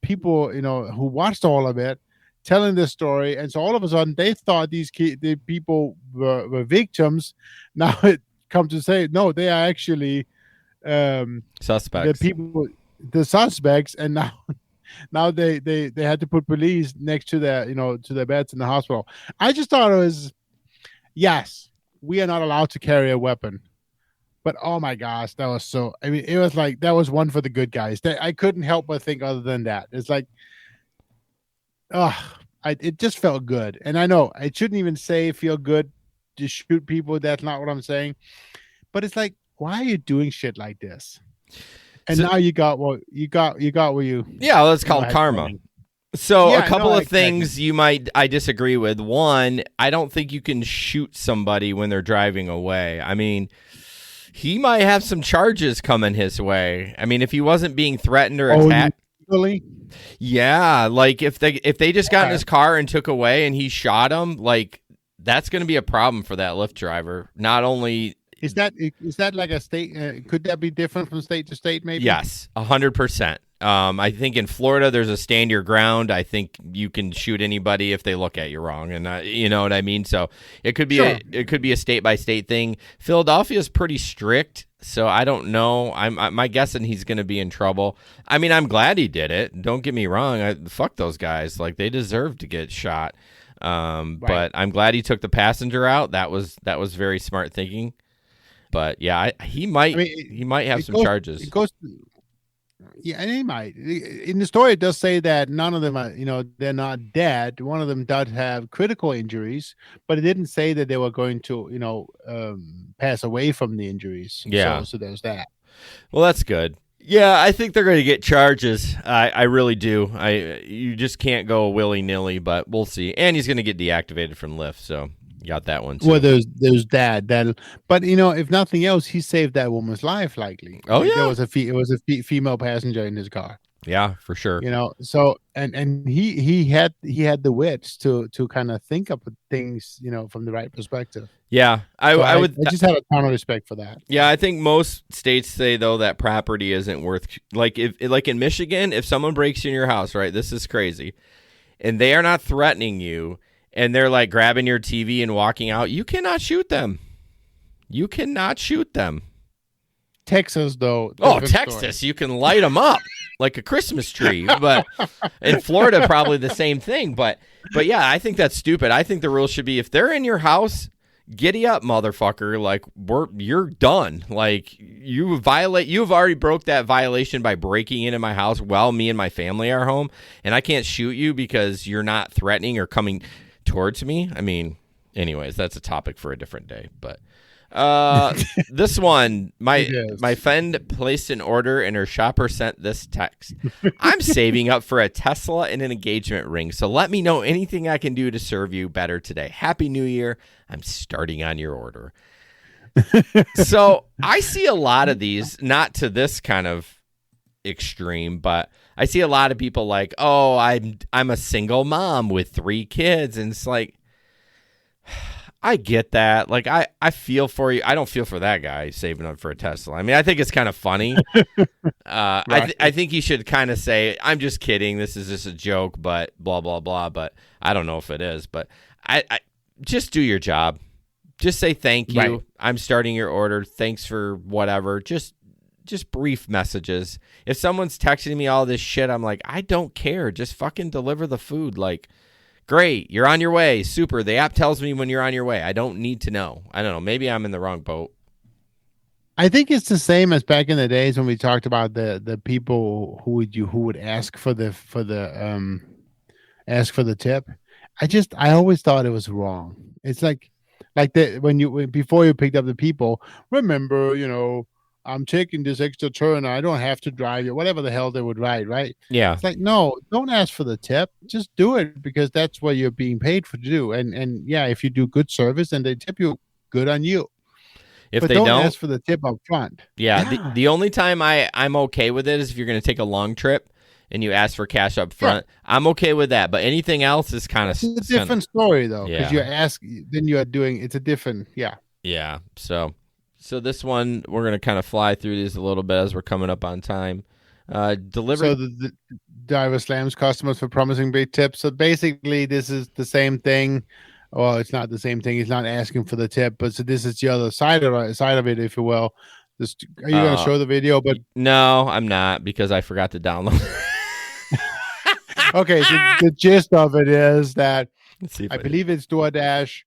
people who watched all of it telling this story. And so all of a sudden they thought the people were victims. Now it comes to say no, they are actually suspects. The suspects, and now they had to put police next to their beds in the hospital. I just thought it was, yes, we are not allowed to carry a weapon. But oh my gosh, that was so. I mean, it was like that was one for the good guys. I couldn't help but think other than that. It's like, it just felt good. And I know I shouldn't even say feel good to shoot people. That's not what I'm saying. But it's like, why are you doing shit like this? And now you got what you got. Yeah, well, it's called karma. So a couple of things I disagree with. One, I don't think you can shoot somebody when they're driving away. I mean, he might have some charges coming his way. I mean, if he wasn't being threatened or attacked. Really? Yeah, like if they just got in his car and took away and he shot him, like that's going to be a problem for that Lyft driver. Not only is that like a state? Could that be different from state to state? Maybe. Yes, 100%. I think in Florida there's a stand your ground. I think you can shoot anybody if they look at you wrong, and you know what I mean. So it could be a state by state thing. Philadelphia is pretty strict, so I don't know. I'm guessing he's going to be in trouble. I mean, I'm glad he did it. Don't get me wrong. Fuck those guys. Like they deserve to get shot. Right. But I'm glad he took the passenger out. That was very smart thinking. But yeah, he might have some charges. It goes. Yeah, and he might. In the story, it does say that none of them are, they're not dead. One of them does have critical injuries, but it didn't say that they were going to, pass away from the injuries. Yeah. So there's that. Well, that's good. Yeah, I think they're going to get charges. I really do. You just can't go willy nilly, but we'll see. And he's going to get deactivated from Lyft, so. Got that one too. Well, there's that, but if nothing else, he saved that woman's life. Likely. Oh yeah, there was a female passenger in his car. Yeah, for sure. So and he had the wits to kind of think of things from the right perspective. Yeah, I just have a ton of respect for that. Yeah, I think most states say though that property isn't worth like in Michigan, if someone breaks in your house, right? This is crazy, and they are not threatening you. And they're like grabbing your TV and walking out. You cannot shoot them. You cannot shoot them. Texas, though. Oh, Texas. Story. You can light them up like a Christmas tree. But in Florida, probably the same thing. But yeah, I think that's stupid. I think the rule should be if they're in your house, giddy up, motherfucker. Like you're done. Like you've already broke that violation by breaking into my house while me and my family are home. And I can't shoot you because you're not threatening or coming towards me. I mean, anyways, that's a topic for a different day. But this one, my friend placed an order and her shopper sent this text. I'm saving up for a Tesla and an engagement ring, so let me know anything I can do to serve you better today. Happy New Year. I'm starting on your order. So I see a lot of these, not to this kind of extreme, but I see a lot of people like, oh, I'm a single mom with 3 kids. And it's like, I get that. Like, I feel for you. I don't feel for that guy saving up for a Tesla. I mean, I think it's kind of funny. Right. I think you should kind of say, I'm just kidding. This is just a joke, but blah, blah, blah. But I don't know if it is. But I just do your job. Just say thank you. Right. I'm starting your order. Thanks for whatever. Just brief messages. If someone's texting me all this shit, I'm like, I don't care. Just fucking deliver the food. Like, great, you're on your way. Super. The app tells me when you're on your way. I don't need to know. I don't know. Maybe I'm in the wrong boat. I think it's the same as back in the days when we talked about the people who would ask for the tip. I always thought it was wrong. It's like before you picked up the people, remember, I'm taking this extra turn. I don't have to drive you. Whatever the hell they would write, right? Yeah. It's like, no, don't ask for the tip. Just do it because that's what you're being paid for to do. And yeah, if you do good service and they tip you, good on you. If but they don't ask for the tip up front. Yeah. The only time I'm okay with it is if you're going to take a long trip and you ask for cash up front. Yeah. I'm okay with that. But anything else is kind of it's a different story though, because yeah. it's a different Yeah. So this one, we're going to kind of fly through these a little bit as we're coming up on time. Delivery. So the driver slams customers for promising big tips. So basically, this is the same thing. Well, it's not the same thing. He's not asking for the tip, but so this is the other side of it, if you will. Are you going to show the video? But no, I'm not because I forgot to download. Okay, so the gist of it is that I believe it's DoorDash.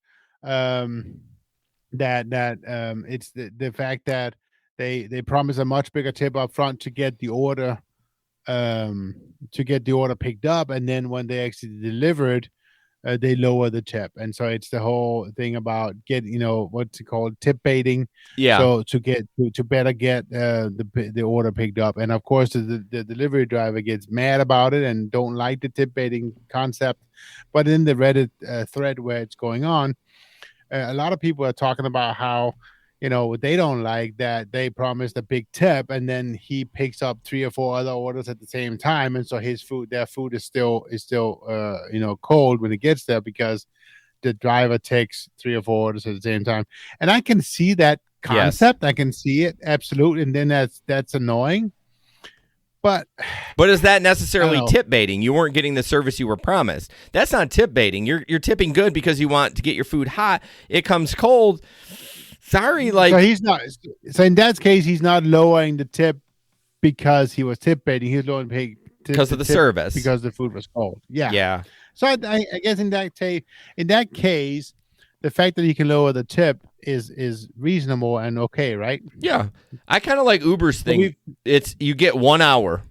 It's the fact that they promise a much bigger tip up front to get the order picked up, and then when they actually deliver it, they lower the tip. And so it's the whole thing about what's it called, tip baiting. Yeah. So to better get the order picked up, and of course the delivery driver gets mad about it and don't like the tip baiting concept. But in the Reddit thread where it's going on, a lot of people are talking about how, they don't like that they promised a big tip and then he picks up 3 or 4 other orders at the same time. And so their food is still cold when it gets there because the driver takes 3 or 4 orders at the same time. And I can see that concept. Yes. I can see it. Absolutely. And then that's annoying. But is that necessarily tip baiting? You weren't getting the service you were promised. That's not tip baiting. You're tipping good because you want to get your food hot. It comes cold. Sorry, like so he's not. So in that case, he's not lowering the tip because he was tip baiting. He's lowering because of the service because the food was cold. Yeah, yeah. So I guess in that case, the fact that he can lower the tip is reasonable and okay, right? Yeah, I kind of like Uber's thing. It's you get 1 hour.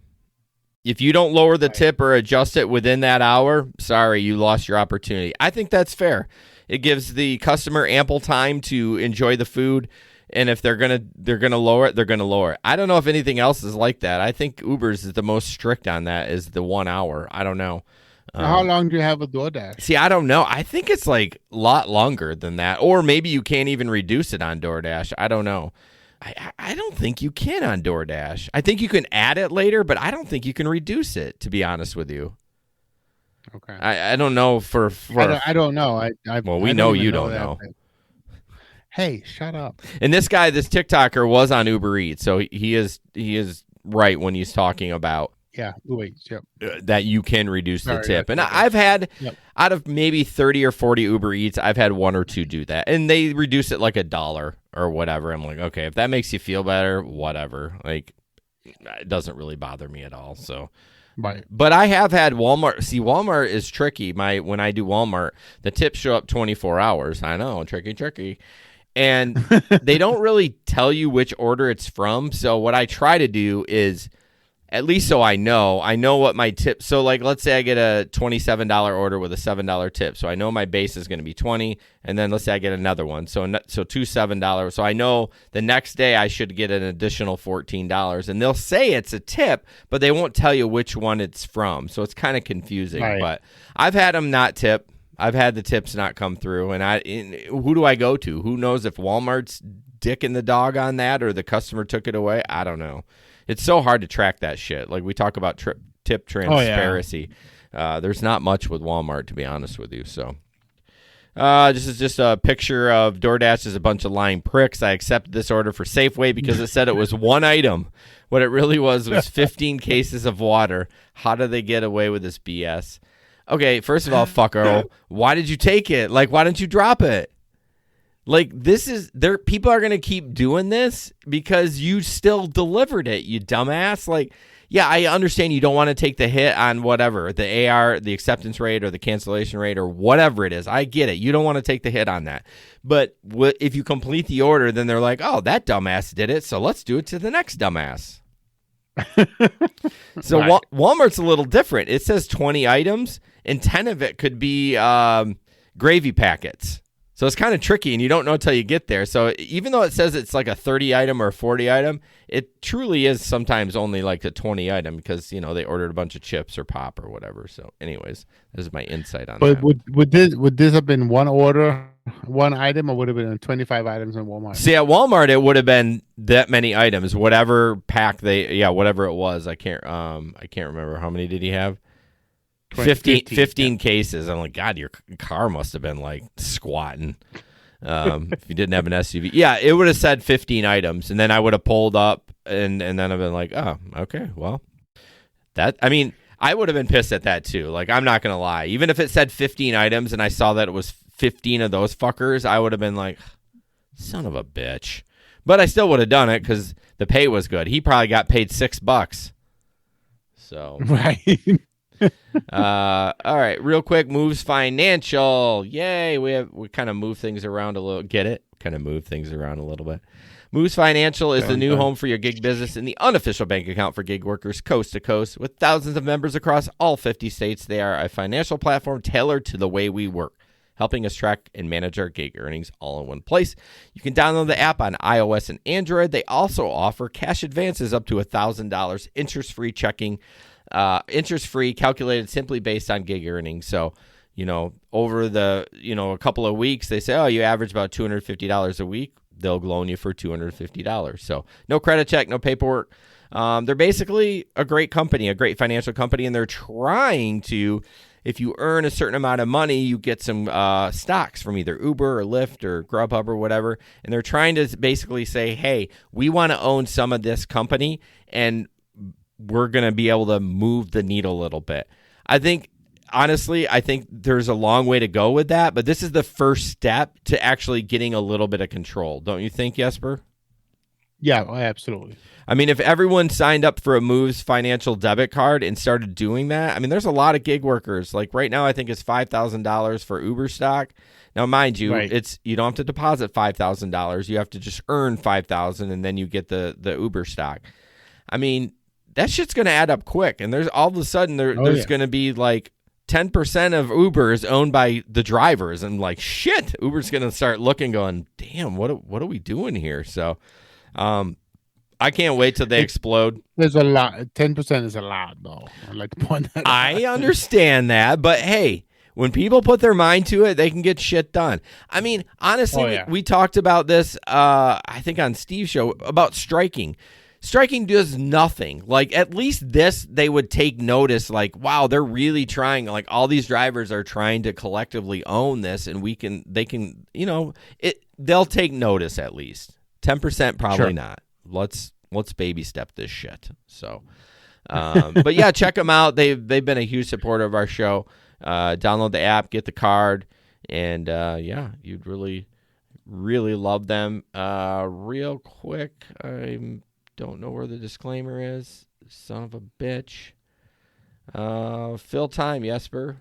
If you don't lower the tip or adjust it within that hour, sorry, you lost your opportunity. I think that's fair. It gives the customer ample time to enjoy the food, and if they're gonna lower it, they're gonna lower it. I don't know if anything else is like that. I think Uber's is the most strict on that. Is the 1 hour? I don't know. How long do you have with DoorDash? See, I don't know. I think it's like a lot longer than that, or maybe you can't even reduce it on DoorDash. I don't know. I don't think you can on DoorDash. I think you can add it later, but I don't think you can reduce it. To be honest with you. Okay. I don't know for I don't know. We know you don't know. Hey, shut up. And this guy, this TikToker, was on Uber Eats, so he is right when he's talking about Uber Eats, yep. That you can reduce the tip. And I've had out of maybe 30 or 40 Uber Eats, I've had 1 or 2 do that, and they reduce it like $1 or whatever. I'm like, okay, if that makes you feel better, whatever. Like, it doesn't really bother me at all. So. Right. But I have had Walmart. See, Walmart is tricky. When I do Walmart, the tips show up 24 hours. I know, tricky. And they don't really tell you which order it's from. So what I try to do is, at least so I know what my tip. So like, let's say I get a $27 order with a $7 tip. So I know my base is going to be 20, and then let's say I get another one. So two $7. So I know the next day I should get an additional $14, and they'll say it's a tip, but they won't tell you which one it's from. So it's kind of confusing. Right. But I've had them not tip. I've had the tips not come through, and who do I go to? Who knows if Walmart's dicking the dog on that or the customer took it away? I don't know. It's so hard to track that shit. Like we talk about tip tip transparency. There's not much with Walmart, to be honest with you. So this is just a picture of DoorDash is a bunch of lying pricks. I accepted this order for Safeway because it said it was one item. What it really was 15 cases of water. How do they get away with this BS? Okay, first of all, fucker, why did you take it? Like, why didn't you drop it? Like, people are going to keep doing this because you still delivered it, you dumbass. Like, yeah, I understand you don't want to take the hit on whatever, the AR, the acceptance rate or the cancellation rate or whatever it is. I get it. You don't want to take the hit on that. But if you complete the order, then they're like, oh, that dumbass did it, so let's do it to the next dumbass. So right. Walmart's a little different. It says 20 items, and 10 of it could be gravy packets. So it's kind of tricky, and you don't know until you get there. So even though it says it's like a 30 item or a 40 item, it truly is sometimes only like a 20 item because, they ordered a bunch of chips or pop or whatever. So anyways, this is my insight on that. But would this have been one order, one item, or would it have been 25 items in Walmart? See, at Walmart, it would have been that many items, whatever pack whatever it was. I can't remember. How many did he have? 15 cases. I'm like, God, your car must have been like squatting if you didn't have an SUV. Yeah, it would have said 15 items, and then I would have pulled up, and then I've been like, oh, okay, well, I would have been pissed at that too. Like, I'm not going to lie. Even if it said 15 items and I saw that it was 15 of those fuckers, I would have been like, son of a bitch. But I still would have done it because the pay was good. He probably got paid $6. So. Right. All right, real quick, Moves Financial. Yay, we kind of move things around a little. Get it? Kind of move things around a little bit. Moves Financial is the new home for your gig business and the unofficial bank account for gig workers coast to coast. With thousands of members across all 50 states, they are a financial platform tailored to the way we work, helping us track and manage our gig earnings all in one place. You can download the app on iOS and Android. They also offer cash advances up to $1,000, interest-free checking, interest-free, calculated simply based on gig earnings. So, over the, a couple of weeks, they say, oh, you average about $250 a week. They'll loan you for $250. So no credit check, no paperwork. They're basically a great company, a great financial company, and they're trying to, if you earn a certain amount of money, you get some stocks from either Uber or Lyft or Grubhub or whatever. And they're trying to basically say, hey, we want to own some of this company, and we're going to be able to move the needle a little bit. Honestly, I think there's a long way to go with that, but this is the first step to actually getting a little bit of control. Don't you think, Jesper? Yeah, absolutely. I mean, if everyone signed up for a Moves financial debit card and started doing that, I mean, there's a lot of gig workers. Like right now, I think it's $5,000 for Uber stock. Now, mind you, right. You don't have to deposit $5,000. You have to just earn $5,000, and then you get the Uber stock. I mean, that shit's going to add up quick, and there's all of a sudden there's going to be like 10% of Uber is owned by the drivers, and like shit, Uber's going to start looking, going, damn, what are we doing here? So, I can't wait till they explode. There's a lot. 10% is a lot, though. I'd like to point that out. I understand that, but hey, when people put their mind to it, they can get shit done. I mean, honestly, we talked about this, I think on Steve's show, about striking. Striking does nothing. Like, at least this, they would take notice, like, wow, they're really trying. Like, all these drivers are trying to collectively own this, and they can, they'll take notice at least. 10% probably not. Let's baby step this shit. So, but yeah, check them out. They've been a huge supporter of our show. Download the app, get the card, and you'd really, really love them. Real quick, don't know where the disclaimer is. Son of a bitch. Fill time, Jesper.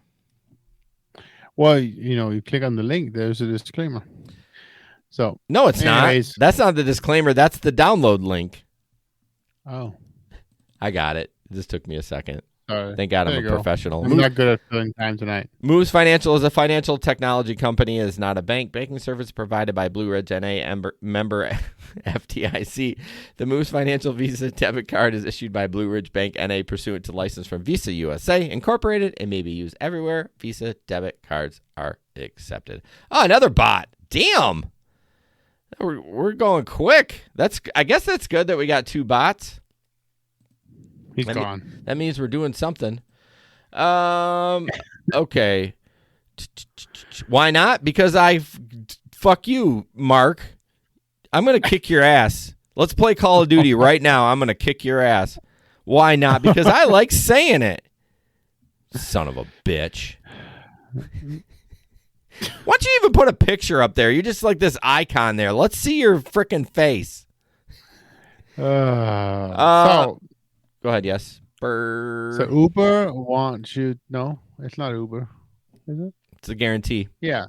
Well, you click on the link. There's a disclaimer. So no, it's not. That's not the disclaimer. That's the download link. Oh, I got it. This took me a second. Sorry. Thank God I'm a professional. I'm not good at filling time tonight. Moves Financial is a financial technology company. It is not a bank. Banking service provided by Blue Ridge NA, member FDIC. The Moves Financial Visa debit card is issued by Blue Ridge Bank NA pursuant to license from Visa USA Incorporated and may be used everywhere Visa debit cards are accepted. Oh, another bot. Damn. We're going quick. I guess that's good that we got two bots. He's gone. That means we're doing something. Okay. Why not? Because fuck you, Mark. I'm going to kick your ass. Let's play Call of Duty right now. I'm going to kick your ass. Why not? Because I like saying it. Son of a bitch. Why don't you even put a picture up there? You're just like this icon there. Let's see your freaking face. So go ahead, yes. So Uber wants you. No, it's not Uber. Is it? It's a guarantee. Yeah.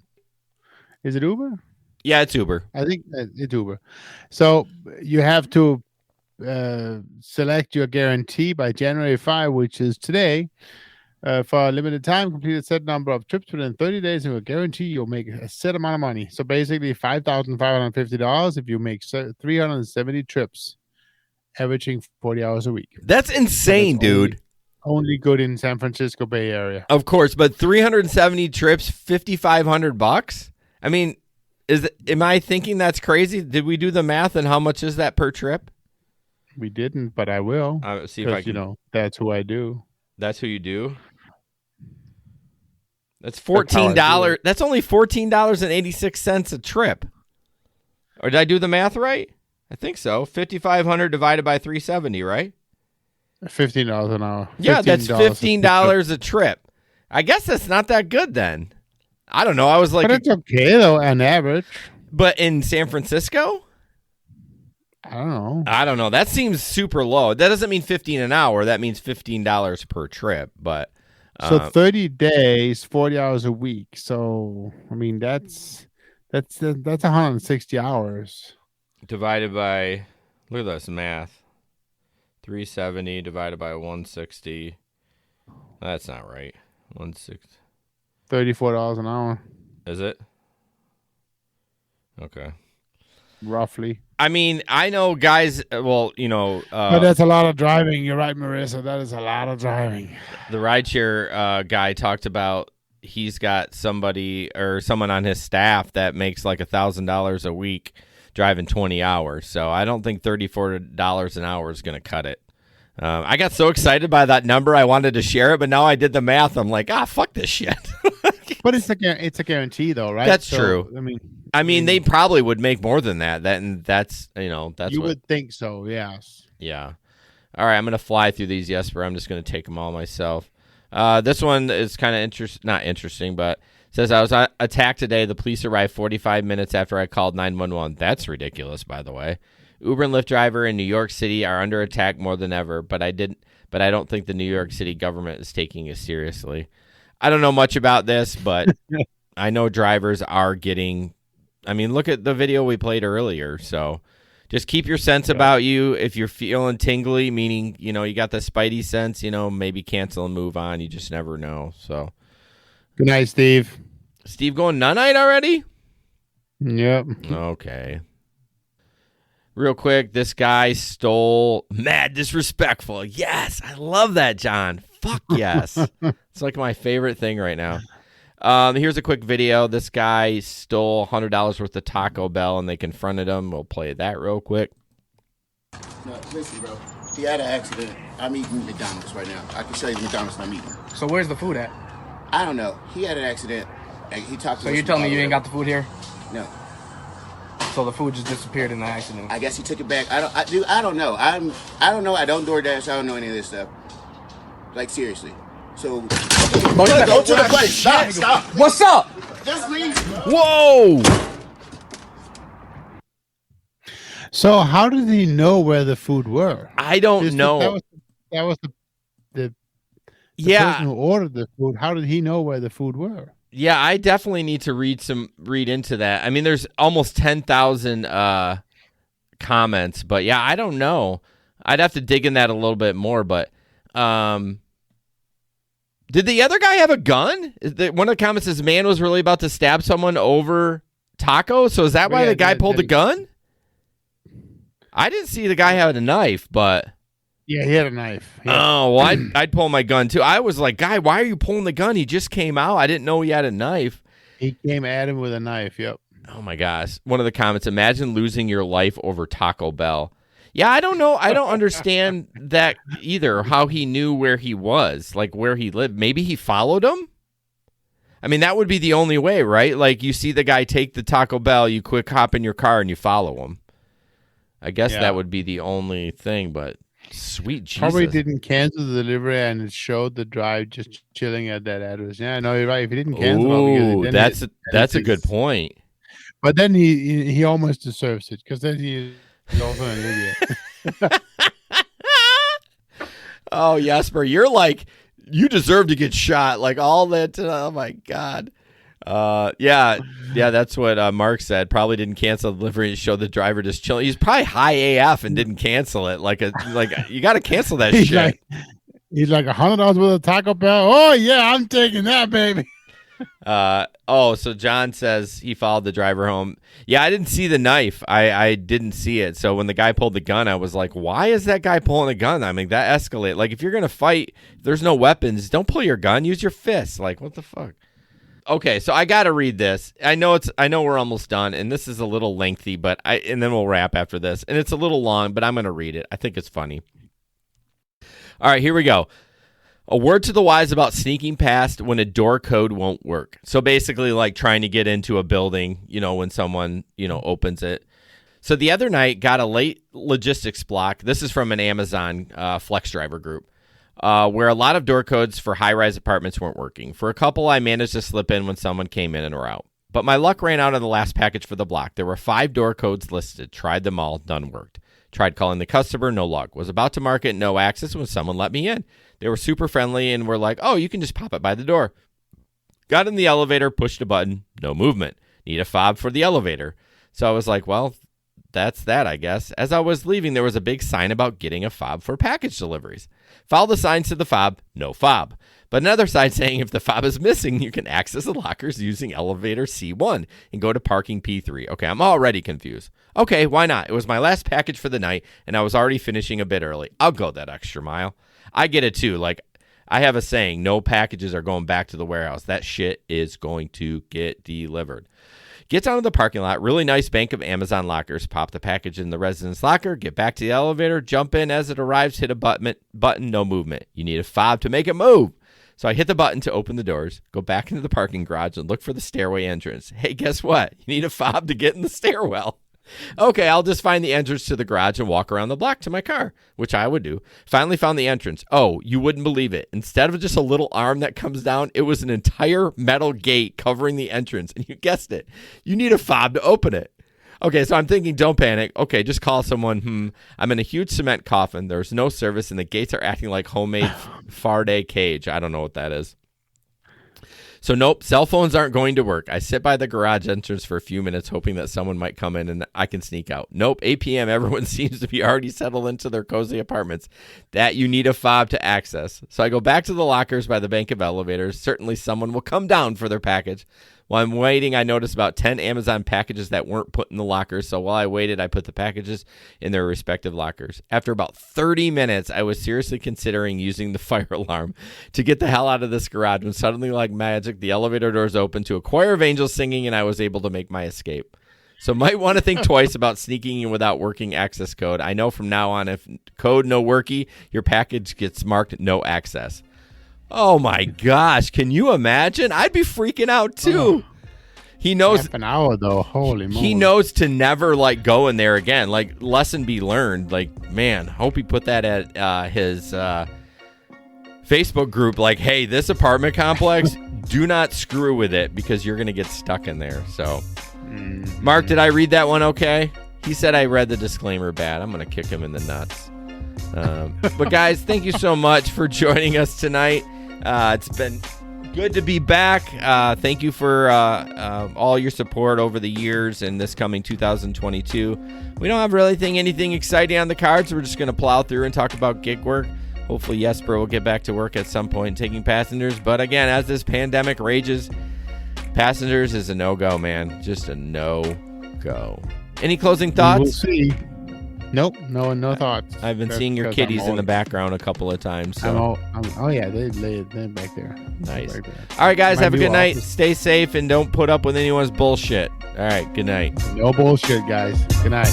Is it Uber? Yeah, it's Uber. I think it's Uber. So you have to select your guarantee by January 5, which is today. For a limited time, complete a set number of trips within 30 days, and we'll guarantee you'll make a set amount of money. So basically, $5,550 if you make 370 trips, averaging 40 hours a week. That's insane, dude. Only good in San Francisco Bay Area. Of course, but 370 trips, $5,500. I mean, am I thinking that's crazy? Did we do the math, and how much is that per trip? We didn't, but I will. See if I can. That's who I do. That's who you do. That's $14. That's only $14.86 a trip. Or did I do the math right? I think so. 5,500 divided by 370, right? $15 an hour. Yeah, that's $15 a trip. I guess that's not that good then. I don't know. I was like, but it's okay though, on average. But in San Francisco, I don't know. That seems super low. That doesn't mean 15 an hour. That means $15 per trip. But so 30 days, 40 hours a week. So I mean, that's 160 hours divided by. Look at this math. 370 divided by 160. That's not right. 160. $34 an hour. Is it? Okay. Roughly. I mean, I know guys, well, but that's a lot of driving. You're right, Marissa. That is a lot of driving. The rideshare guy talked about he's got someone on his staff that makes like $1,000 a week driving 20 hours. So I don't think $34 an hour is going to cut it. I got so excited by that number, I wanted to share it, but now I did the math. I'm like, fuck this shit. But it's a guarantee, though, right? That's true. I mean, they probably would make more than that. That's you would think so. Yes. Yeah. All right, I'm gonna fly through these, Jesper. I'm just gonna take them all myself. This one is kind of not interesting, but it says I was attacked today. The police arrived 45 minutes after I called 911. That's ridiculous, by the way. Uber and Lyft driver in New York City are under attack more than ever, but I don't think the New York City government is taking it seriously. I don't know much about this, but I know drivers are getting. I mean, look at the video we played earlier. So just keep your sense about you. If you're feeling tingly, meaning, you got the spidey sense, maybe cancel and move on. You just never know. So good night, Steve. Steve going nunite already? Yep. Okay. Real quick, this guy stole mad disrespectful. Yes, I love that, John. Fuck yes. It's like my favorite thing right now. Here's a quick video. This guy stole $100 worth of Taco Bell, and they confronted him. We'll play that real quick. No, listen, bro. He had an accident. I'm eating McDonald's right now. I can show you the McDonald's I'm eating. So where's the food at? I don't know. He had an accident. He talked to us. So you're telling me you ain't got the food here? No. So the food just disappeared in the accident. I guess he took it back. I don't know. I don't know. I don't DoorDash. I don't know any of this stuff. Like, seriously. So go to the place. Stop. What's up? Just leave. Whoa. So how did he know where the food were? I don't know. That was the person who ordered the food. How did he know where the food were? Yeah, I definitely need to read into that. I mean, there's almost 10,000 comments, but yeah, I don't know. I'd have to dig in that a little bit more, but did the other guy have a gun? One of the comments says, man was really about to stab someone over taco, so is that why the guy pulled the gun? I didn't see the guy having a knife, but... Yeah, he had a knife. Oh, well, I'd pull my gun, too. I was like, guy, why are you pulling the gun? He just came out. I didn't know he had a knife. He came at him with a knife, yep. Oh, my gosh. One of the comments, imagine losing your life over Taco Bell. Yeah, I don't know. I don't understand that either, how he knew where he was, like where he lived. Maybe he followed him? I mean, that would be the only way, right? Like, you see the guy take the Taco Bell, you quick hop in your car, and you follow him. I guess that would be the only thing, but sweet Jesus. Probably didn't cancel the delivery, and it showed the drive just chilling at that address. Yeah, no, you're right. If he didn't cancel, that's a good point. But then he almost deserves it, because then he's also an idiot. Oh, Jesper, you're like, you deserve to get shot. Like all that. Oh my God. Yeah, that's what Mark said. Probably didn't cancel the delivery and show the driver just chilling. He's probably high AF and didn't cancel it. Like you got to cancel that shit. He's like $100 worth of Taco Bell. Oh yeah, I'm taking that, baby. So John says he followed the driver home. Yeah, I didn't see the knife. I didn't see it. So when the guy pulled the gun, I was like, why is that guy pulling a gun? I mean, that escalated. Like, if you're going to fight, there's no weapons. Don't pull your gun. Use your fists. Like, what the fuck? Okay, so I got to read this. I know we're almost done, and this is a little lengthy, and then we'll wrap after this. And it's a little long, but I'm going to read it. I think it's funny. All right, here we go. A word to the wise about sneaking past when a door code won't work. So basically, like trying to get into a building, when someone, opens it. So the other night, got a late logistics block. This is from an Amazon Flex driver group, where a lot of door codes for high-rise apartments weren't working. For a couple, I managed to slip in when someone came in and were out. But my luck ran out on the last package for the block. There were 5 door codes listed. Tried them all. None worked. Tried calling the customer, no luck. Was about to mark it, no access when someone let me in. They were super friendly and were like, oh, you can just pop it by the door. Got in the elevator, pushed a button, no movement. Need a fob for the elevator. So I was like, well, that's that, I guess. As I was leaving, there was a big sign about getting a fob for package deliveries. Followed the signs to the fob, no fob. But another sign saying if the fob is missing, you can access the lockers using elevator C1 and go to parking P3. Okay, I'm already confused. Okay, why not? It was my last package for the night, and I was already finishing a bit early. I'll go that extra mile. I get it, too. Like, I have a saying, no packages are going back to the warehouse. That shit is going to get delivered. Get down to the parking lot, really nice bank of Amazon lockers, pop the package in the residence locker, get back to the elevator, jump in as it arrives, hit a button, no movement. You need a fob to make it move. So I hit the button to open the doors, go back into the parking garage, and look for the stairway entrance. Hey, guess what? You need a fob to get in the stairwell. Okay, I'll just find the entrance to the garage and walk around the block to my car, which I would do. Finally found the entrance. Oh, you wouldn't believe it. Instead of just a little arm that comes down, it was an entire metal gate covering the entrance. And you guessed it. You need a fob to open it. Okay, so I'm thinking, don't panic. Okay, just call someone. I'm in a huge cement coffin. There's no service, and the gates are acting like homemade Faraday cage. I don't know what that is. So nope, cell phones aren't going to work. I sit by the garage entrance for a few minutes hoping that someone might come in and I can sneak out. Nope, 8 p.m. Everyone seems to be already settled into their cozy apartments that you need a fob to access. So I go back to the lockers by the bank of elevators. Certainly someone will come down for their package. While I'm waiting, I noticed about 10 Amazon packages that weren't put in the lockers. So while I waited, I put the packages in their respective lockers. After about 30 minutes, I was seriously considering using the fire alarm to get the hell out of this garage when suddenly, like magic, the elevator doors opened to a choir of angels singing and I was able to make my escape. So might want to think twice about sneaking in without working access code. I know from now on, if code no worky, your package gets marked no access. Oh my gosh, can you imagine? I'd be freaking out too. He knows half an hour though. Holy moly. He knows to never like go in there again. Like, lesson be learned. Like, man, hope he put that at his Facebook group. Like, hey, this apartment complex, do not screw with it because you're gonna get stuck in there. So Mark, did I read that one okay? He said I read the disclaimer bad. I'm gonna kick him in the nuts. But guys, thank you so much for joining us tonight. It's been good to be back. Thank you for all your support over the years and this coming 2022. We don't have really anything exciting on the cards. We're just going to plow through and talk about gig work. Hopefully Jesper will get back to work at some point taking passengers. But again, as this pandemic rages, passengers is a no-go, man. Just a no-go. Any closing thoughts? We'll see. Nope, no thoughts. I've been seeing your kitties in the background a couple of times. So. Oh yeah, they're back there. Nice. Right there. All right, guys, have a good night. Stay safe and don't put up with anyone's bullshit. All right, good night. No bullshit, guys. Good night.